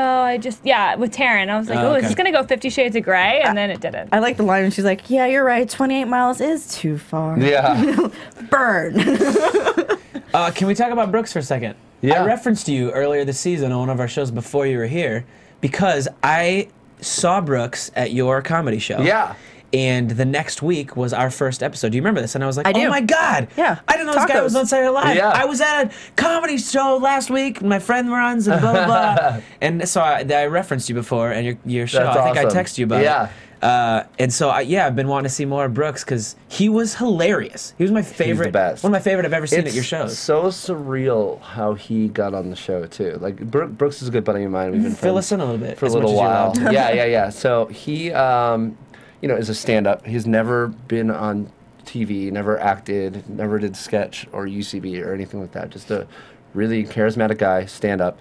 Speaker 4: with Taryn. I was like, is this gonna go 50 Shades of Grey? And then it didn't.
Speaker 3: I like the line when she's like, yeah, you're right, 28 miles is too far.
Speaker 5: Yeah.
Speaker 3: Burn.
Speaker 2: Can we talk about Brooks for a second?
Speaker 5: Yeah.
Speaker 2: I referenced you earlier this season on one of our shows before you were here because I saw Brooks at your comedy show.
Speaker 5: Yeah.
Speaker 2: And the next week was our first episode. Do you remember this? And I was like,
Speaker 3: I do.
Speaker 2: oh my God.
Speaker 3: Yeah.
Speaker 2: I didn't know this guy
Speaker 3: Tacos.
Speaker 2: was on Saturday Night Live.
Speaker 5: Yeah.
Speaker 2: I was at a comedy show last week. My friend runs and blah, blah, blah. And so I referenced you before and your show.
Speaker 5: That's
Speaker 2: I think
Speaker 5: awesome.
Speaker 2: I texted you about it. And so, I've been wanting to see more of Brooks because he was hilarious. He was my favorite.
Speaker 5: best.
Speaker 2: One of my favorite I've ever seen
Speaker 5: It's
Speaker 2: at your shows.
Speaker 5: so surreal how he got on the show too. Like Brooks is a good buddy of mine. We've been
Speaker 2: Fill
Speaker 5: friends
Speaker 2: us in a little bit.
Speaker 5: for a
Speaker 2: as much
Speaker 5: little
Speaker 2: as you're
Speaker 5: while.
Speaker 2: allowed.
Speaker 5: Yeah. So he, is a stand-up. He's never been on TV, never acted, never did sketch or UCB or anything like that. Just a really charismatic guy, stand-up.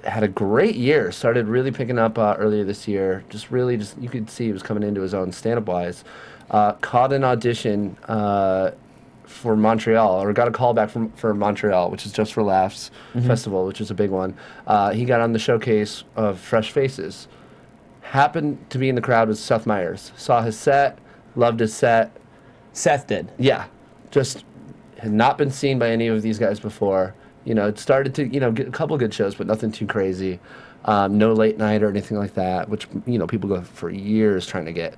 Speaker 5: Had a great year. Started really picking up earlier this year. Just you could see he was coming into his own stand-up wise. Caught an audition for Montreal, or got a call back for Montreal, which is Just for Laughs festival, which is a big one. He got on the showcase of Fresh Faces. Happened to be in the crowd with Seth Meyers. Saw his set, loved his set.
Speaker 2: Seth did.
Speaker 5: Yeah, just had not been seen by any of these guys before. It started to, get a couple good shows, but nothing too crazy. No late night or anything like that, which, people go for years trying to get.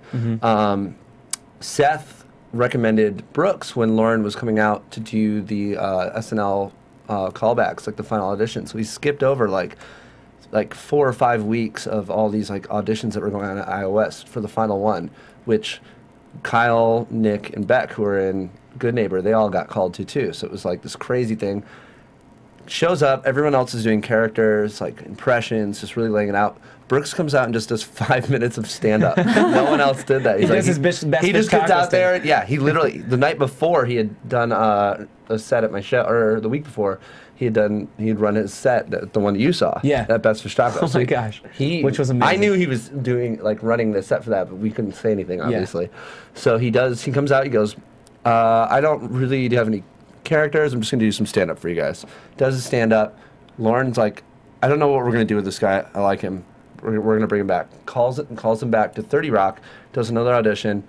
Speaker 5: Seth recommended Brooks when Lauren was coming out to do the SNL callbacks, like the final audition. So he skipped over like 4 or 5 weeks of all these like auditions that were going on at iOS for the final one, which Kyle, Nick, and Beck, who were in Good Neighbor, they all got called to too. So it was like this crazy thing. Shows up, everyone else is doing characters, like impressions, just really laying it out. Brooks comes out and just does 5 minutes of stand-up. No one else did that.
Speaker 2: He does his best
Speaker 5: he just
Speaker 2: bitch
Speaker 5: gets
Speaker 2: tacos
Speaker 5: out there.
Speaker 2: thing.
Speaker 5: Yeah, he literally, the night before, he had done a set at my show, or the week before, he'd run his set, the one that you saw.
Speaker 2: Yeah.
Speaker 5: At Best Fish Tacos.
Speaker 2: Oh my gosh. Which was amazing.
Speaker 5: I knew he was doing, running the set for that, but we couldn't say anything, obviously. Yeah. So he comes out, he goes, I don't really have any characters, I'm just going to do some stand-up for you guys. Does a stand-up. Lauren's like, I don't know what we're going to do with this guy. I like him. We're going to bring him back. Calls him back to 30 Rock, does another audition.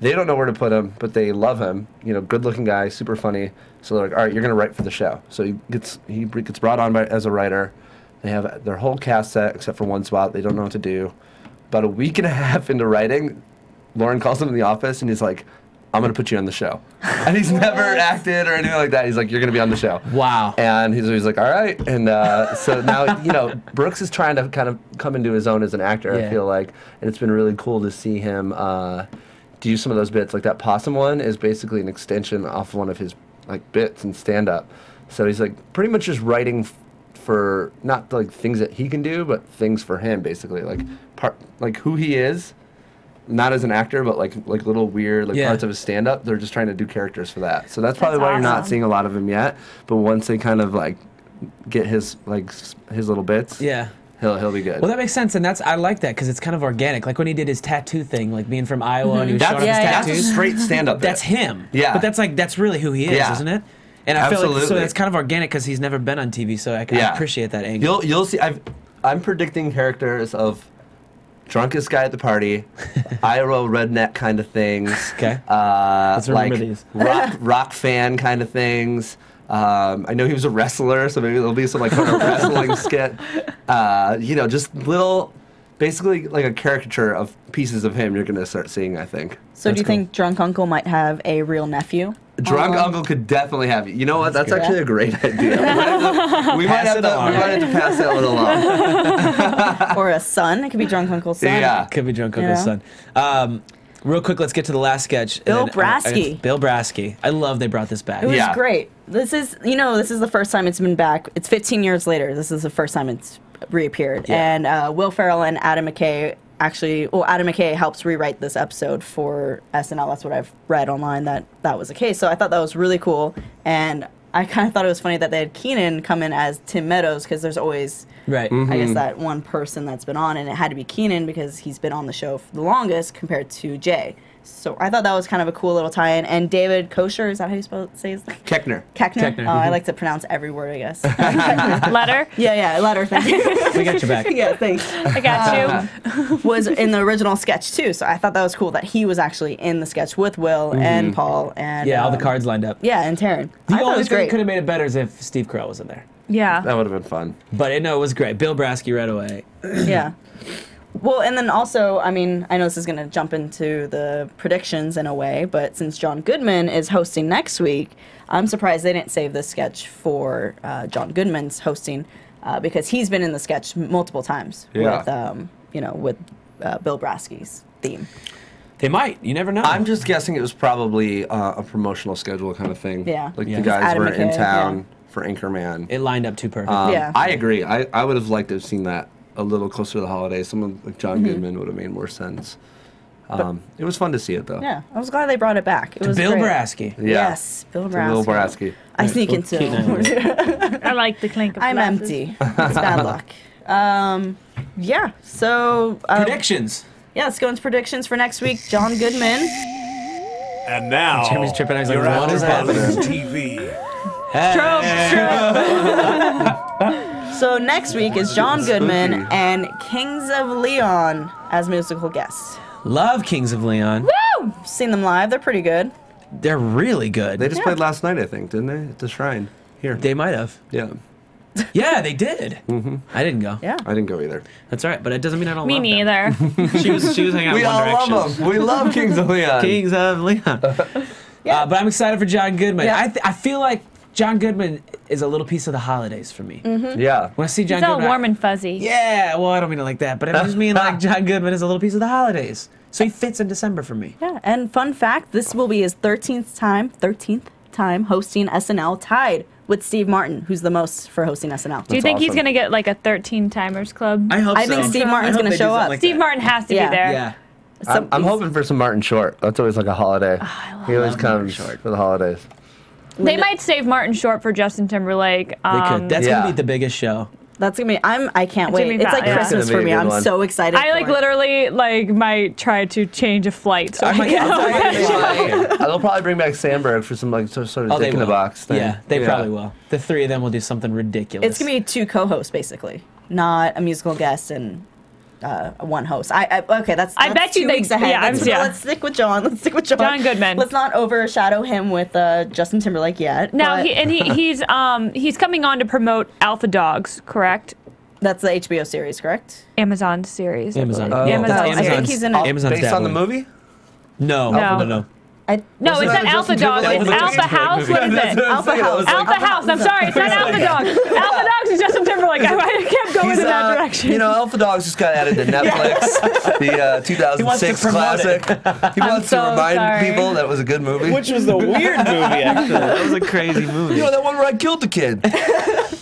Speaker 5: They don't know where to put him, but they love him. Good-looking guy, super funny. So they're like, all right, you're going to write for the show. So he gets brought on as a writer. They have their whole cast set except for one spot. They don't know what to do. About a week and a half into writing, Lauren calls him in the office and he's like, I'm going to put you on the show. And he's never acted or anything like that. He's like, you're going to be on the show.
Speaker 2: Wow.
Speaker 5: And he's like, all right. And so now, Brooks is trying to kind of come into his own as an actor, I feel like. And it's been really cool to see him do some of those bits. Like that possum one is basically an extension off one of his like bits and stand-up. So he's like pretty much just writing for not like things that he can do, but things for him, basically. Like who he is. Not as an actor, but like little weird parts of his stand-up. They're just trying to do characters for that. So that's probably why you're not seeing a lot of him yet. But once they kind of like get his little bits, he'll be good.
Speaker 2: Well, that makes sense, and I like that because it's kind of organic. Like when he did his tattoo thing, like being from Iowa and he was showing off his tattoos.
Speaker 5: That's a straight stand-up.
Speaker 2: That's him.
Speaker 5: Yeah,
Speaker 2: but that's really who he is, isn't it? And I feel like so that's kind of organic because he's never been on TV. So I appreciate that angle.
Speaker 5: You'll see. I'm predicting characters of drunkest guy at the party, Iowa redneck kind of things.
Speaker 2: Okay. Let's remember these.
Speaker 5: rock fan kind of things. I know he was a wrestler, so maybe there'll be some like kind of wrestling skit. Just little, basically like a caricature of pieces of him you're going to start seeing, I think.
Speaker 3: So do you think Drunk Uncle might have a real nephew?
Speaker 5: Drunk Uncle could definitely have you. You know what? That's actually a great idea. We might have to pass that one along.
Speaker 3: Or a son. It could be Drunk Uncle's son.
Speaker 2: Yeah, it could be Drunk Uncle's son. Real quick, let's get to the last sketch.
Speaker 3: Bill Brasky.
Speaker 2: Bill Brasky. I love they brought this back.
Speaker 3: It was great. This is the first time it's been back. It's 15 years later. This is the first time it's reappeared. Yeah. And Will Ferrell and Adam McKay Adam McKay helps rewrite this episode for SNL. That's what I've read online, that was the case. So I thought that was really cool. And I kind of thought it was funny that they had Keetin come in as Tim Meadows because there's always, I guess, that one person that's been on, and it had to be Keetin because he's been on the show for the longest compared to Jay. So I thought that was kind of a cool little tie-in. And David Kosher, is that how you say his name?
Speaker 5: Keckner.
Speaker 3: Oh, I like to pronounce every word, I guess.
Speaker 4: Letter?
Speaker 3: Yeah, letter, thank you.
Speaker 2: We got your back.
Speaker 3: Yeah, thanks.
Speaker 4: I got you.
Speaker 3: Was in the original sketch, too. So I thought that was cool that he was actually in the sketch with Will and Paul. And
Speaker 2: all the cards lined up.
Speaker 3: Yeah, and Taryn.
Speaker 2: The only thing that could have made it better is if Steve Carell was in there.
Speaker 4: Yeah.
Speaker 5: That would have been fun.
Speaker 2: But it was great. Bill Brasky right away.
Speaker 3: Yeah. Well, and then also, I mean, I know this is going to jump into the predictions in a way, but since John Goodman is hosting next week, I'm surprised they didn't save this sketch for John Goodman's hosting because he's been in the sketch multiple times with Bill Brasky's theme.
Speaker 2: They might. You never know.
Speaker 5: I'm just guessing it was probably a promotional schedule kind of thing.
Speaker 3: Yeah.
Speaker 5: Like the guys
Speaker 3: Adam
Speaker 5: were in
Speaker 3: McKay,
Speaker 5: town for Anchorman.
Speaker 2: It lined up too perfect.
Speaker 5: I agree. I would have liked to have seen that a little closer to the holidays. Someone like John Goodman would have made more sense. It was fun to see it, though.
Speaker 3: Yeah, I was glad they brought it back. It was
Speaker 2: Bill
Speaker 3: great.
Speaker 2: Brasky.
Speaker 5: Yeah.
Speaker 3: Yes, Bill Brasky.
Speaker 5: Bill Brasky.
Speaker 3: I sneak into
Speaker 4: I like the clink of
Speaker 3: I'm
Speaker 4: glasses.
Speaker 3: empty. It's bad luck. So...
Speaker 2: Predictions.
Speaker 3: Yeah, let's go into predictions for next week. John Goodman.
Speaker 1: And now,
Speaker 2: Jeremy's tripping. I was like,
Speaker 1: your
Speaker 2: what is
Speaker 1: AFTERBUZZ
Speaker 2: happening?
Speaker 1: TV.
Speaker 3: So next week is John Goodman and Kings of Leon as musical guests.
Speaker 2: Love Kings of Leon.
Speaker 3: Woo! Seen them live. They're pretty good.
Speaker 2: They're really good.
Speaker 5: They just played last night, I think, didn't they? At the Shrine. Here.
Speaker 2: They might have.
Speaker 5: Yeah.
Speaker 2: Yeah, they did. I didn't go.
Speaker 3: Yeah.
Speaker 5: I didn't go either.
Speaker 2: That's all right, but it doesn't mean I don't
Speaker 4: Me
Speaker 2: love them.
Speaker 4: neither.
Speaker 2: She was hanging out
Speaker 5: We
Speaker 2: with One
Speaker 5: all
Speaker 2: Direction.
Speaker 5: love them. We love Kings of Leon.
Speaker 2: Kings of Leon. But I'm excited for John Goodman.
Speaker 3: Yeah.
Speaker 2: I feel like John Goodman is a little piece of the holidays for me.
Speaker 5: Yeah.
Speaker 2: When I see John
Speaker 4: It's all
Speaker 2: Goodman,
Speaker 4: warm and fuzzy.
Speaker 2: yeah, well, I don't mean it like that, but I just mean like John Goodman is a little piece of the holidays. So he fits in December for me.
Speaker 3: Yeah. And fun fact, this will be his 13th time hosting SNL, tied with Steve Martin, who's the most for hosting SNL.
Speaker 4: Do you think he's
Speaker 5: awesome.
Speaker 4: going to get like a 13-timers club?
Speaker 2: I hope so.
Speaker 3: I think Steve Martin's going to show up.
Speaker 4: Steve Martin has to be there.
Speaker 2: Yeah.
Speaker 5: I'm hoping for some Martin Short. That's always like a holiday. He always comes for the holidays.
Speaker 4: They might save Martin Short for Justin Timberlake.
Speaker 2: They could. That's
Speaker 5: Yeah.
Speaker 2: gonna be the biggest show.
Speaker 3: That's going to be, I can't
Speaker 4: It's gonna
Speaker 3: wait.
Speaker 4: be
Speaker 3: It's like
Speaker 4: fun, yeah.
Speaker 3: Christmas
Speaker 5: It's gonna
Speaker 3: for
Speaker 5: be
Speaker 3: me.
Speaker 5: a good
Speaker 3: I'm
Speaker 5: one.
Speaker 3: so excited
Speaker 4: I like
Speaker 3: for it.
Speaker 4: literally might try to change a flight. So
Speaker 5: They'll probably bring back Sandberg for some like sort of Dick in the Box thing.
Speaker 2: Yeah, they probably will. The three of them will do something ridiculous.
Speaker 3: It's going to be two co-hosts, basically, not a musical guest and one host. Okay, that's
Speaker 4: I bet you
Speaker 3: 2
Speaker 4: they-
Speaker 3: weeks ahead.
Speaker 4: yeah,
Speaker 3: Let's stick with John.
Speaker 4: John Goodman.
Speaker 3: Let's not overshadow him with Justin Timberlake yet.
Speaker 4: now
Speaker 3: but
Speaker 4: he's coming on to promote Alpha Dogs, correct?
Speaker 3: that's the HBO series, correct?
Speaker 4: Amazon series. I
Speaker 2: Amazon.
Speaker 4: believe.
Speaker 2: Yeah,
Speaker 4: Amazon.
Speaker 3: I think he's in it.
Speaker 2: Amazon's
Speaker 5: Based on the
Speaker 2: dabbling.
Speaker 5: movie?
Speaker 2: No.
Speaker 4: No. No, it's not Alpha Dog. It's Alpha House. What is it?
Speaker 3: Alpha House.
Speaker 4: Alpha House. I'm sorry, it's not Alpha Dog. Alpha Dogs is Justin Timberlake. I kept going in that direction.
Speaker 5: You know, Alpha Dogs just got added to Netflix, the 2006 classic. He wants to remind people that it was a good movie.
Speaker 6: Which was a weird movie, actually. That was a crazy movie.
Speaker 5: You know, that one where I killed the kid.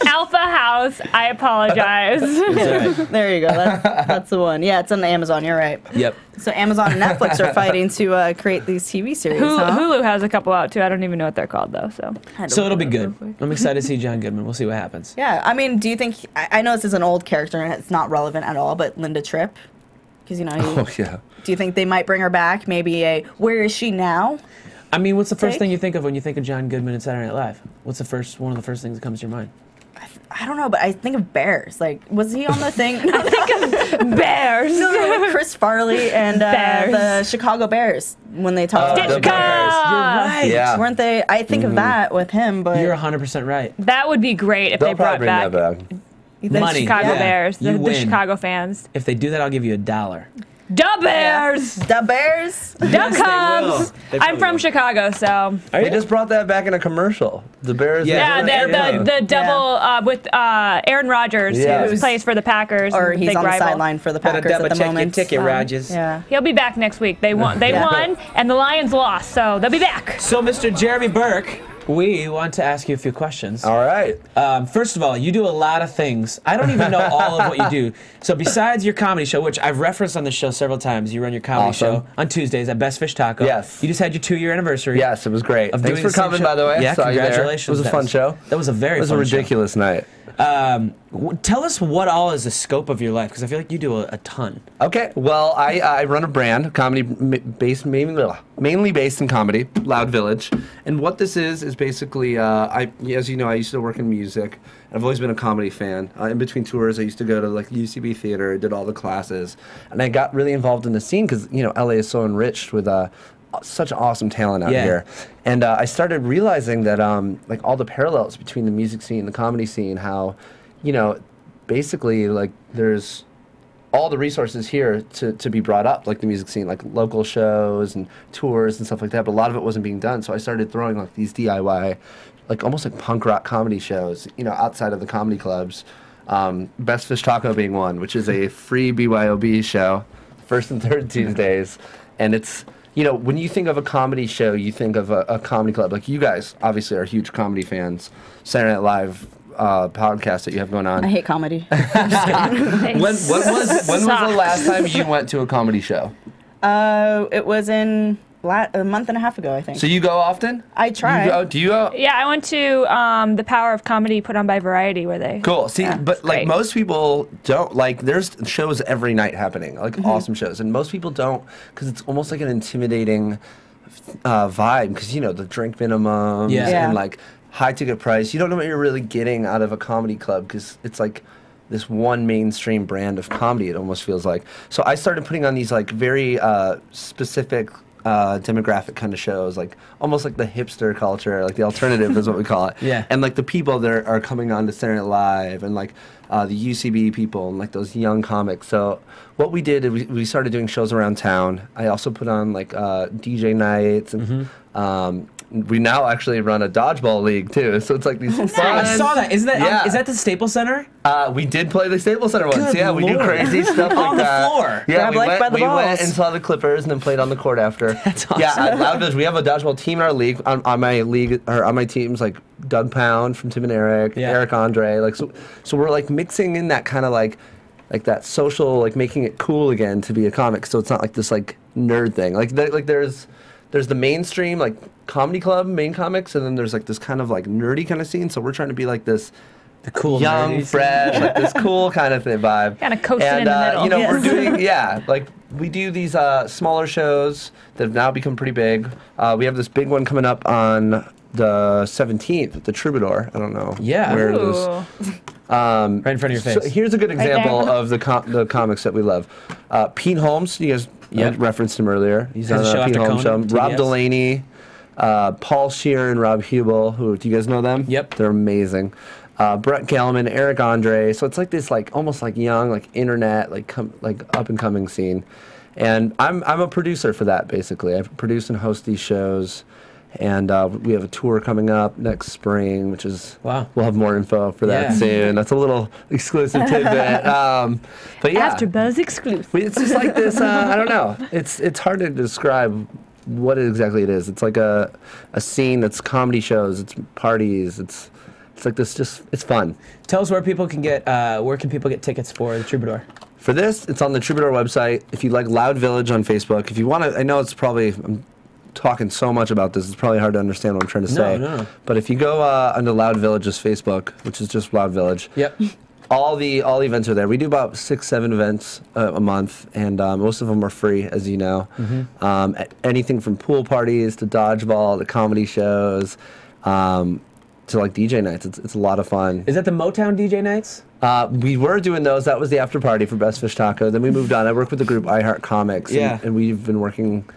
Speaker 4: Alpha House. I apologize.
Speaker 3: There you go. That's the one. Yeah, it's on Amazon. You're right.
Speaker 2: Yep.
Speaker 3: So Amazon and Netflix are fighting to create these TV series.
Speaker 4: Hulu has a couple out too. I don't even know what they're called though.
Speaker 2: So it'll be good. I'm excited to see John Goodman. We'll see what happens.
Speaker 3: Yeah, I mean, do you think? I know this is an old character and it's not relevant at all, but Linda Tripp, because
Speaker 5: Oh yeah.
Speaker 3: Do you think they might bring her back? Maybe a Where Is She Now?
Speaker 2: I mean, what's the first thing you think of when you think of John Goodman and Saturday Night Live? What's one of the first things that comes to your mind?
Speaker 3: I don't know, but I think of Bears. Like, was he on the thing?
Speaker 4: I think of Bears.
Speaker 3: No, with Chris Farley and the Chicago Bears when they talked about
Speaker 4: Ditchka!
Speaker 2: You're right.
Speaker 5: Yeah.
Speaker 3: Weren't they? I think of that with him, but
Speaker 2: You're 100% right.
Speaker 4: That would be great if
Speaker 5: They'll
Speaker 4: they brought
Speaker 5: probably bring
Speaker 4: back
Speaker 5: that back.
Speaker 3: the
Speaker 2: Money.
Speaker 4: Chicago
Speaker 2: Yeah.
Speaker 4: Bears,
Speaker 2: You
Speaker 4: the
Speaker 2: win.
Speaker 4: Chicago fans.
Speaker 2: If they do that, I'll give you $1.
Speaker 4: Da Bears!
Speaker 3: The Bears.
Speaker 4: Da Cubs!
Speaker 6: They
Speaker 4: I'm
Speaker 6: probably
Speaker 4: from
Speaker 6: will.
Speaker 4: Chicago, so.
Speaker 5: They just brought that back in a commercial. The Bears.
Speaker 2: Yeah.
Speaker 4: Yeah, the double with Aaron Rodgers,
Speaker 5: Yeah.
Speaker 4: who plays for the Packers.
Speaker 3: Or
Speaker 4: and
Speaker 3: he's
Speaker 4: big
Speaker 3: on the
Speaker 4: rival.
Speaker 3: sideline for the
Speaker 6: Better
Speaker 3: Packers
Speaker 6: double
Speaker 3: at the
Speaker 6: check
Speaker 3: moment.
Speaker 6: your ticket, Rogers.
Speaker 3: Yeah.
Speaker 4: He'll be back next week. They won. They won, and the Lions lost, so they'll be back.
Speaker 2: So, Mr. Jeremy Burke, we want to ask you a few questions.
Speaker 5: All right.
Speaker 2: First of all, you do a lot of things. I don't even know all of what you do. So besides your comedy show, which I've referenced on the show several times, you run your comedy
Speaker 5: Awesome.
Speaker 2: show on Tuesdays at Best Fish Taco.
Speaker 5: Yes.
Speaker 2: You just had your 2-year anniversary.
Speaker 5: Yes, it was great.
Speaker 2: Of
Speaker 5: Thanks
Speaker 2: doing
Speaker 5: for
Speaker 2: the same
Speaker 5: coming,
Speaker 2: show.
Speaker 5: by the way.
Speaker 2: Yeah,
Speaker 5: Saw you there.
Speaker 2: congratulations.
Speaker 5: It was a
Speaker 2: That
Speaker 5: fun show.
Speaker 2: That was a very
Speaker 5: It was
Speaker 2: fun
Speaker 5: a ridiculous night.
Speaker 2: Tell us what all is the scope of your life, because I feel like you do a ton.
Speaker 5: Okay, well, I run a brand, comedy based mainly based in comedy, Loud Village, and what this is basically, as you know, I used to work in music. I've always been a comedy fan. In between tours, I used to go to like UCB theater, did all the classes, and I got really involved in the scene because LA is so enriched with such awesome talent out here, and I started realizing that like all the parallels between the music scene and the comedy scene, how basically like there's all the resources here to be brought up, like the music scene, like local shows and tours and stuff like that, but a lot of it wasn't being done. So I started throwing like these DIY, like almost like punk rock comedy shows, outside of the comedy clubs. Best Fish Taco being one, which is a free BYOB show, first and third Tuesdays. And it's, when you think of a comedy show, you think of a comedy club. Like you guys obviously are huge comedy fans. Saturday Night Live podcast that you have going on.
Speaker 3: I hate comedy.
Speaker 5: When was the last time you went to a comedy show?
Speaker 3: It was in a month and a half ago, I think.
Speaker 5: So you go often?
Speaker 3: I try.
Speaker 5: Do you go?
Speaker 4: Yeah, I went to The Power of Comedy put on by Variety, where they.
Speaker 5: Cool. See, but like
Speaker 4: great.
Speaker 5: most people don't, like there's shows every night happening, like awesome shows, and most people don't, because it's almost like an intimidating vibe, because the drink minimums and like high ticket price. You don't know what you're really getting out of a comedy club, because it's like this one mainstream brand of comedy, it almost feels like. So I started putting on these like very specific demographic kind of shows, like almost like the hipster culture, like the alternative is what we call it.
Speaker 2: Yeah.
Speaker 5: And like the people that are coming on to Saturday Night Live, and like the UCB people, and like those young comics. So what we did is we started doing shows around town. I also put on like DJ nights, and we now actually run a dodgeball league too. So it's like these fun.
Speaker 2: I saw that. Is that the Staples Center?
Speaker 5: We did play the Staples Center once.
Speaker 2: Good
Speaker 5: Yeah, we do
Speaker 2: Lord.
Speaker 5: crazy stuff like
Speaker 2: On the
Speaker 5: that.
Speaker 2: floor.
Speaker 5: Yeah,
Speaker 3: Grab life by the
Speaker 5: we went
Speaker 3: balls.
Speaker 5: and saw the Clippers and then played on the court after.
Speaker 2: That's awesome.
Speaker 5: Yeah, at Loud Village, we have a dodgeball team in our league. On my league, or on my teams, like Doug Pound from Tim and Eric, Eric Andre. Like so we're like mixing in that kind of like that social, like making it cool again to be a comic. So it's not like this like nerd thing. Like there's the mainstream like comedy club main comics, and then there's like this kind of like nerdy kind of scene. So we're trying to be like this
Speaker 2: The cool
Speaker 5: young,
Speaker 2: nerdy
Speaker 5: fresh, like this cool kind of thing vibe.
Speaker 4: Kinda coasting
Speaker 5: and,
Speaker 4: in the middle.
Speaker 5: we're doing like we do these smaller shows that have now become pretty big. We have this big one coming up on the 17th at the Troubadour. I don't know where it is.
Speaker 4: Ooh.
Speaker 2: right in front of your face.
Speaker 5: So here's a good example
Speaker 4: there.
Speaker 5: of the comics that we love. Pete Holmes, you guys referenced him earlier. He's
Speaker 2: Has
Speaker 5: on
Speaker 2: a show
Speaker 5: Pete
Speaker 2: after
Speaker 5: Holmes show.
Speaker 2: Conan,
Speaker 5: Rob
Speaker 2: TBS.
Speaker 5: Delaney, Paul Shear, and Rob Hubel. Who do you guys know them?
Speaker 2: Yep.
Speaker 5: They're amazing. Brett Gelman, Eric Andre. So it's like this like almost like young like internet like up and coming scene. And I'm a producer for that, basically. I produce and host these shows. And we have a tour coming up next spring, which is
Speaker 2: wow.
Speaker 5: We'll have more info for that soon. That's a little exclusive tidbit. But yeah,
Speaker 4: AfterBuzz exclusive.
Speaker 5: it's just like this. I don't know. It's hard to describe what exactly it is. It's like a scene that's comedy shows. It's parties. It's like this. Just it's fun.
Speaker 2: Tell us where people can get tickets for the Troubadour.
Speaker 5: For this, it's on the Troubadour website. If you like Loud Village on Facebook, if you want to, I know it's probably. I'm talking so much about this, it's probably hard to understand what I'm trying to say.
Speaker 2: No.
Speaker 5: But if you go onto Loud Village's Facebook, which is just Loud Village,
Speaker 2: yep.
Speaker 5: all the events are there. We do about 6-7 events a month, and most of them are free, as you know. Mm-hmm. Anything from pool parties to dodgeball to comedy shows to like DJ nights. It's a lot of fun.
Speaker 2: Is that the Motown DJ nights?
Speaker 5: We were doing those. That was the after party for Best Fish Taco. Then we moved on. I work with the group I Heart Comics, and we've been working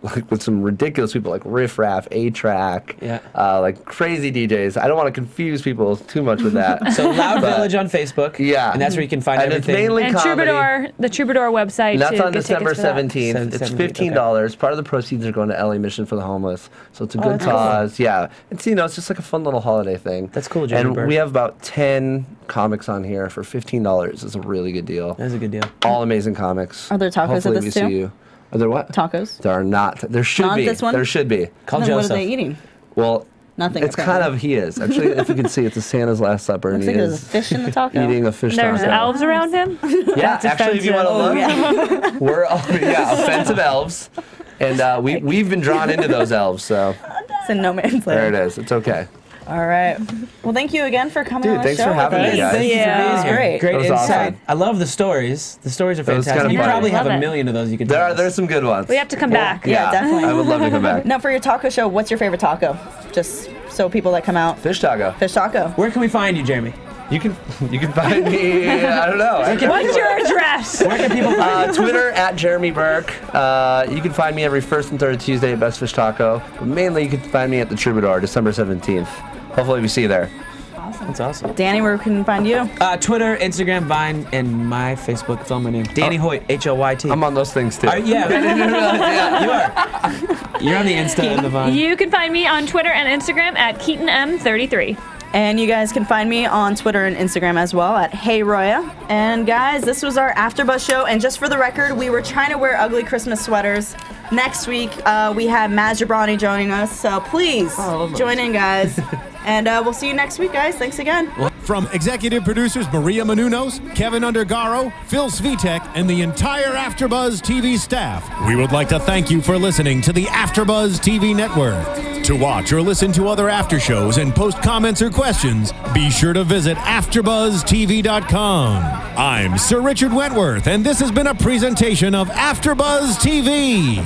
Speaker 5: like with some ridiculous people like Riff Raff, A-Track, like crazy DJs. I don't want to confuse people too much with that.
Speaker 2: So Loud Village on Facebook, and that's where you can find everything.
Speaker 5: It's mainly
Speaker 4: and
Speaker 5: comedy.
Speaker 4: The Troubadour website.
Speaker 5: And that's
Speaker 4: to
Speaker 5: on
Speaker 4: get
Speaker 5: December
Speaker 4: tickets for
Speaker 5: 17th. It's $15. Part of the proceeds are going to LA Mission for the Homeless, so it's a good cause. Cool. Yeah, it's it's just like a fun little holiday thing.
Speaker 2: That's cool, Jeremy Burke.
Speaker 5: And we have about 10 comics on here for $15. It's a really good deal.
Speaker 2: That's a good deal.
Speaker 5: All amazing comics.
Speaker 3: Are there tacos
Speaker 5: Hopefully
Speaker 3: at this
Speaker 5: we
Speaker 3: too?
Speaker 5: see you. Are there what?
Speaker 3: Tacos?
Speaker 5: There are not. There should
Speaker 3: not
Speaker 5: be.
Speaker 3: This one?
Speaker 5: There should be.
Speaker 2: Call
Speaker 3: then
Speaker 2: Joseph.
Speaker 3: what are they eating?
Speaker 5: Well,
Speaker 3: nothing.
Speaker 5: It's kind of he is. Actually, if you can see, it's a Santa's Last Supper, and
Speaker 3: Looks
Speaker 5: he
Speaker 3: like there's
Speaker 5: is
Speaker 3: a fish in the taco.
Speaker 5: eating a fish
Speaker 4: There's
Speaker 5: taco.
Speaker 4: elves around him?
Speaker 5: Yeah, actually, if you want to look, we're offensive elves, and we've been drawn into those elves. So
Speaker 3: it's in no man's land.
Speaker 5: there it is. It's okay.
Speaker 3: All right. Well, thank you again for coming on the
Speaker 5: thanks
Speaker 3: show.
Speaker 5: for having me, guys.
Speaker 2: Thank you for being here. Great
Speaker 5: That was
Speaker 2: insight.
Speaker 5: awesome.
Speaker 2: I love the stories. The stories are
Speaker 5: That was
Speaker 2: fantastic.
Speaker 5: kinda
Speaker 2: You
Speaker 5: fun.
Speaker 2: probably have
Speaker 4: Love
Speaker 2: a
Speaker 4: it.
Speaker 2: million of those you can tell us.
Speaker 5: There's some good ones.
Speaker 4: We have to come back.
Speaker 3: Yeah, definitely.
Speaker 5: I would love to come back.
Speaker 3: Now, for your taco show, what's your favorite taco? Just so people that come out.
Speaker 5: Fish taco.
Speaker 3: Fish taco.
Speaker 2: Where can we find you, Jeremy?
Speaker 5: You can find me. I don't know.
Speaker 4: What's your address?
Speaker 2: Where can people find you?
Speaker 5: Twitter at Jeremy Burke. You can find me every first and third Tuesday at Best Fish Taco. But mainly, you can find me at the Troubadour, December 17th. Hopefully, we see you there.
Speaker 2: That's awesome.
Speaker 3: Danny, where can we find you?
Speaker 2: Twitter, Instagram, Vine, and my Facebook. It's all my name. Danny Hoyt, H-O-Y-T.
Speaker 5: I'm on those things too.
Speaker 2: Yeah, you are. You're on the Insta and the Vine.
Speaker 4: You can find me on Twitter and Instagram at KeetinM33.
Speaker 3: And you guys can find me on Twitter and Instagram as well at Hey Roya. And guys, this was our AfterBuzz show. And just for the record, we were trying to wear ugly Christmas sweaters. Next week, we have Maz Jabrani joining us. So please join in, guys. And we'll see you next week, guys. Thanks again.
Speaker 1: From executive producers Maria Menounos, Kevin Undergaro, Phil Svitek, and the entire AfterBuzz TV staff, we would like to thank you for listening to the AfterBuzz TV network. To watch or listen to other after shows and post comments or questions, be sure to visit AfterBuzzTV.com. I'm Sir Richard Wentworth, and this has been a presentation of AfterBuzz TV.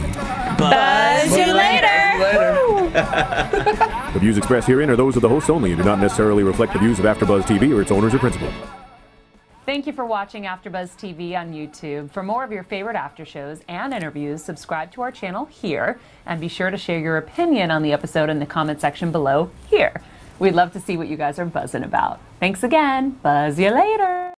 Speaker 4: Buzz you later.
Speaker 7: The views expressed herein are those of the hosts only and do not necessarily reflect the views of AfterBuzz TV or its owners or principals.
Speaker 8: Thank you for watching AfterBuzz TV on YouTube. For more of your favorite after shows and interviews, subscribe to our channel here, and be sure to share your opinion on the episode in the comment section below here. We'd love to see what you guys are buzzing about. Thanks again. Buzz you later.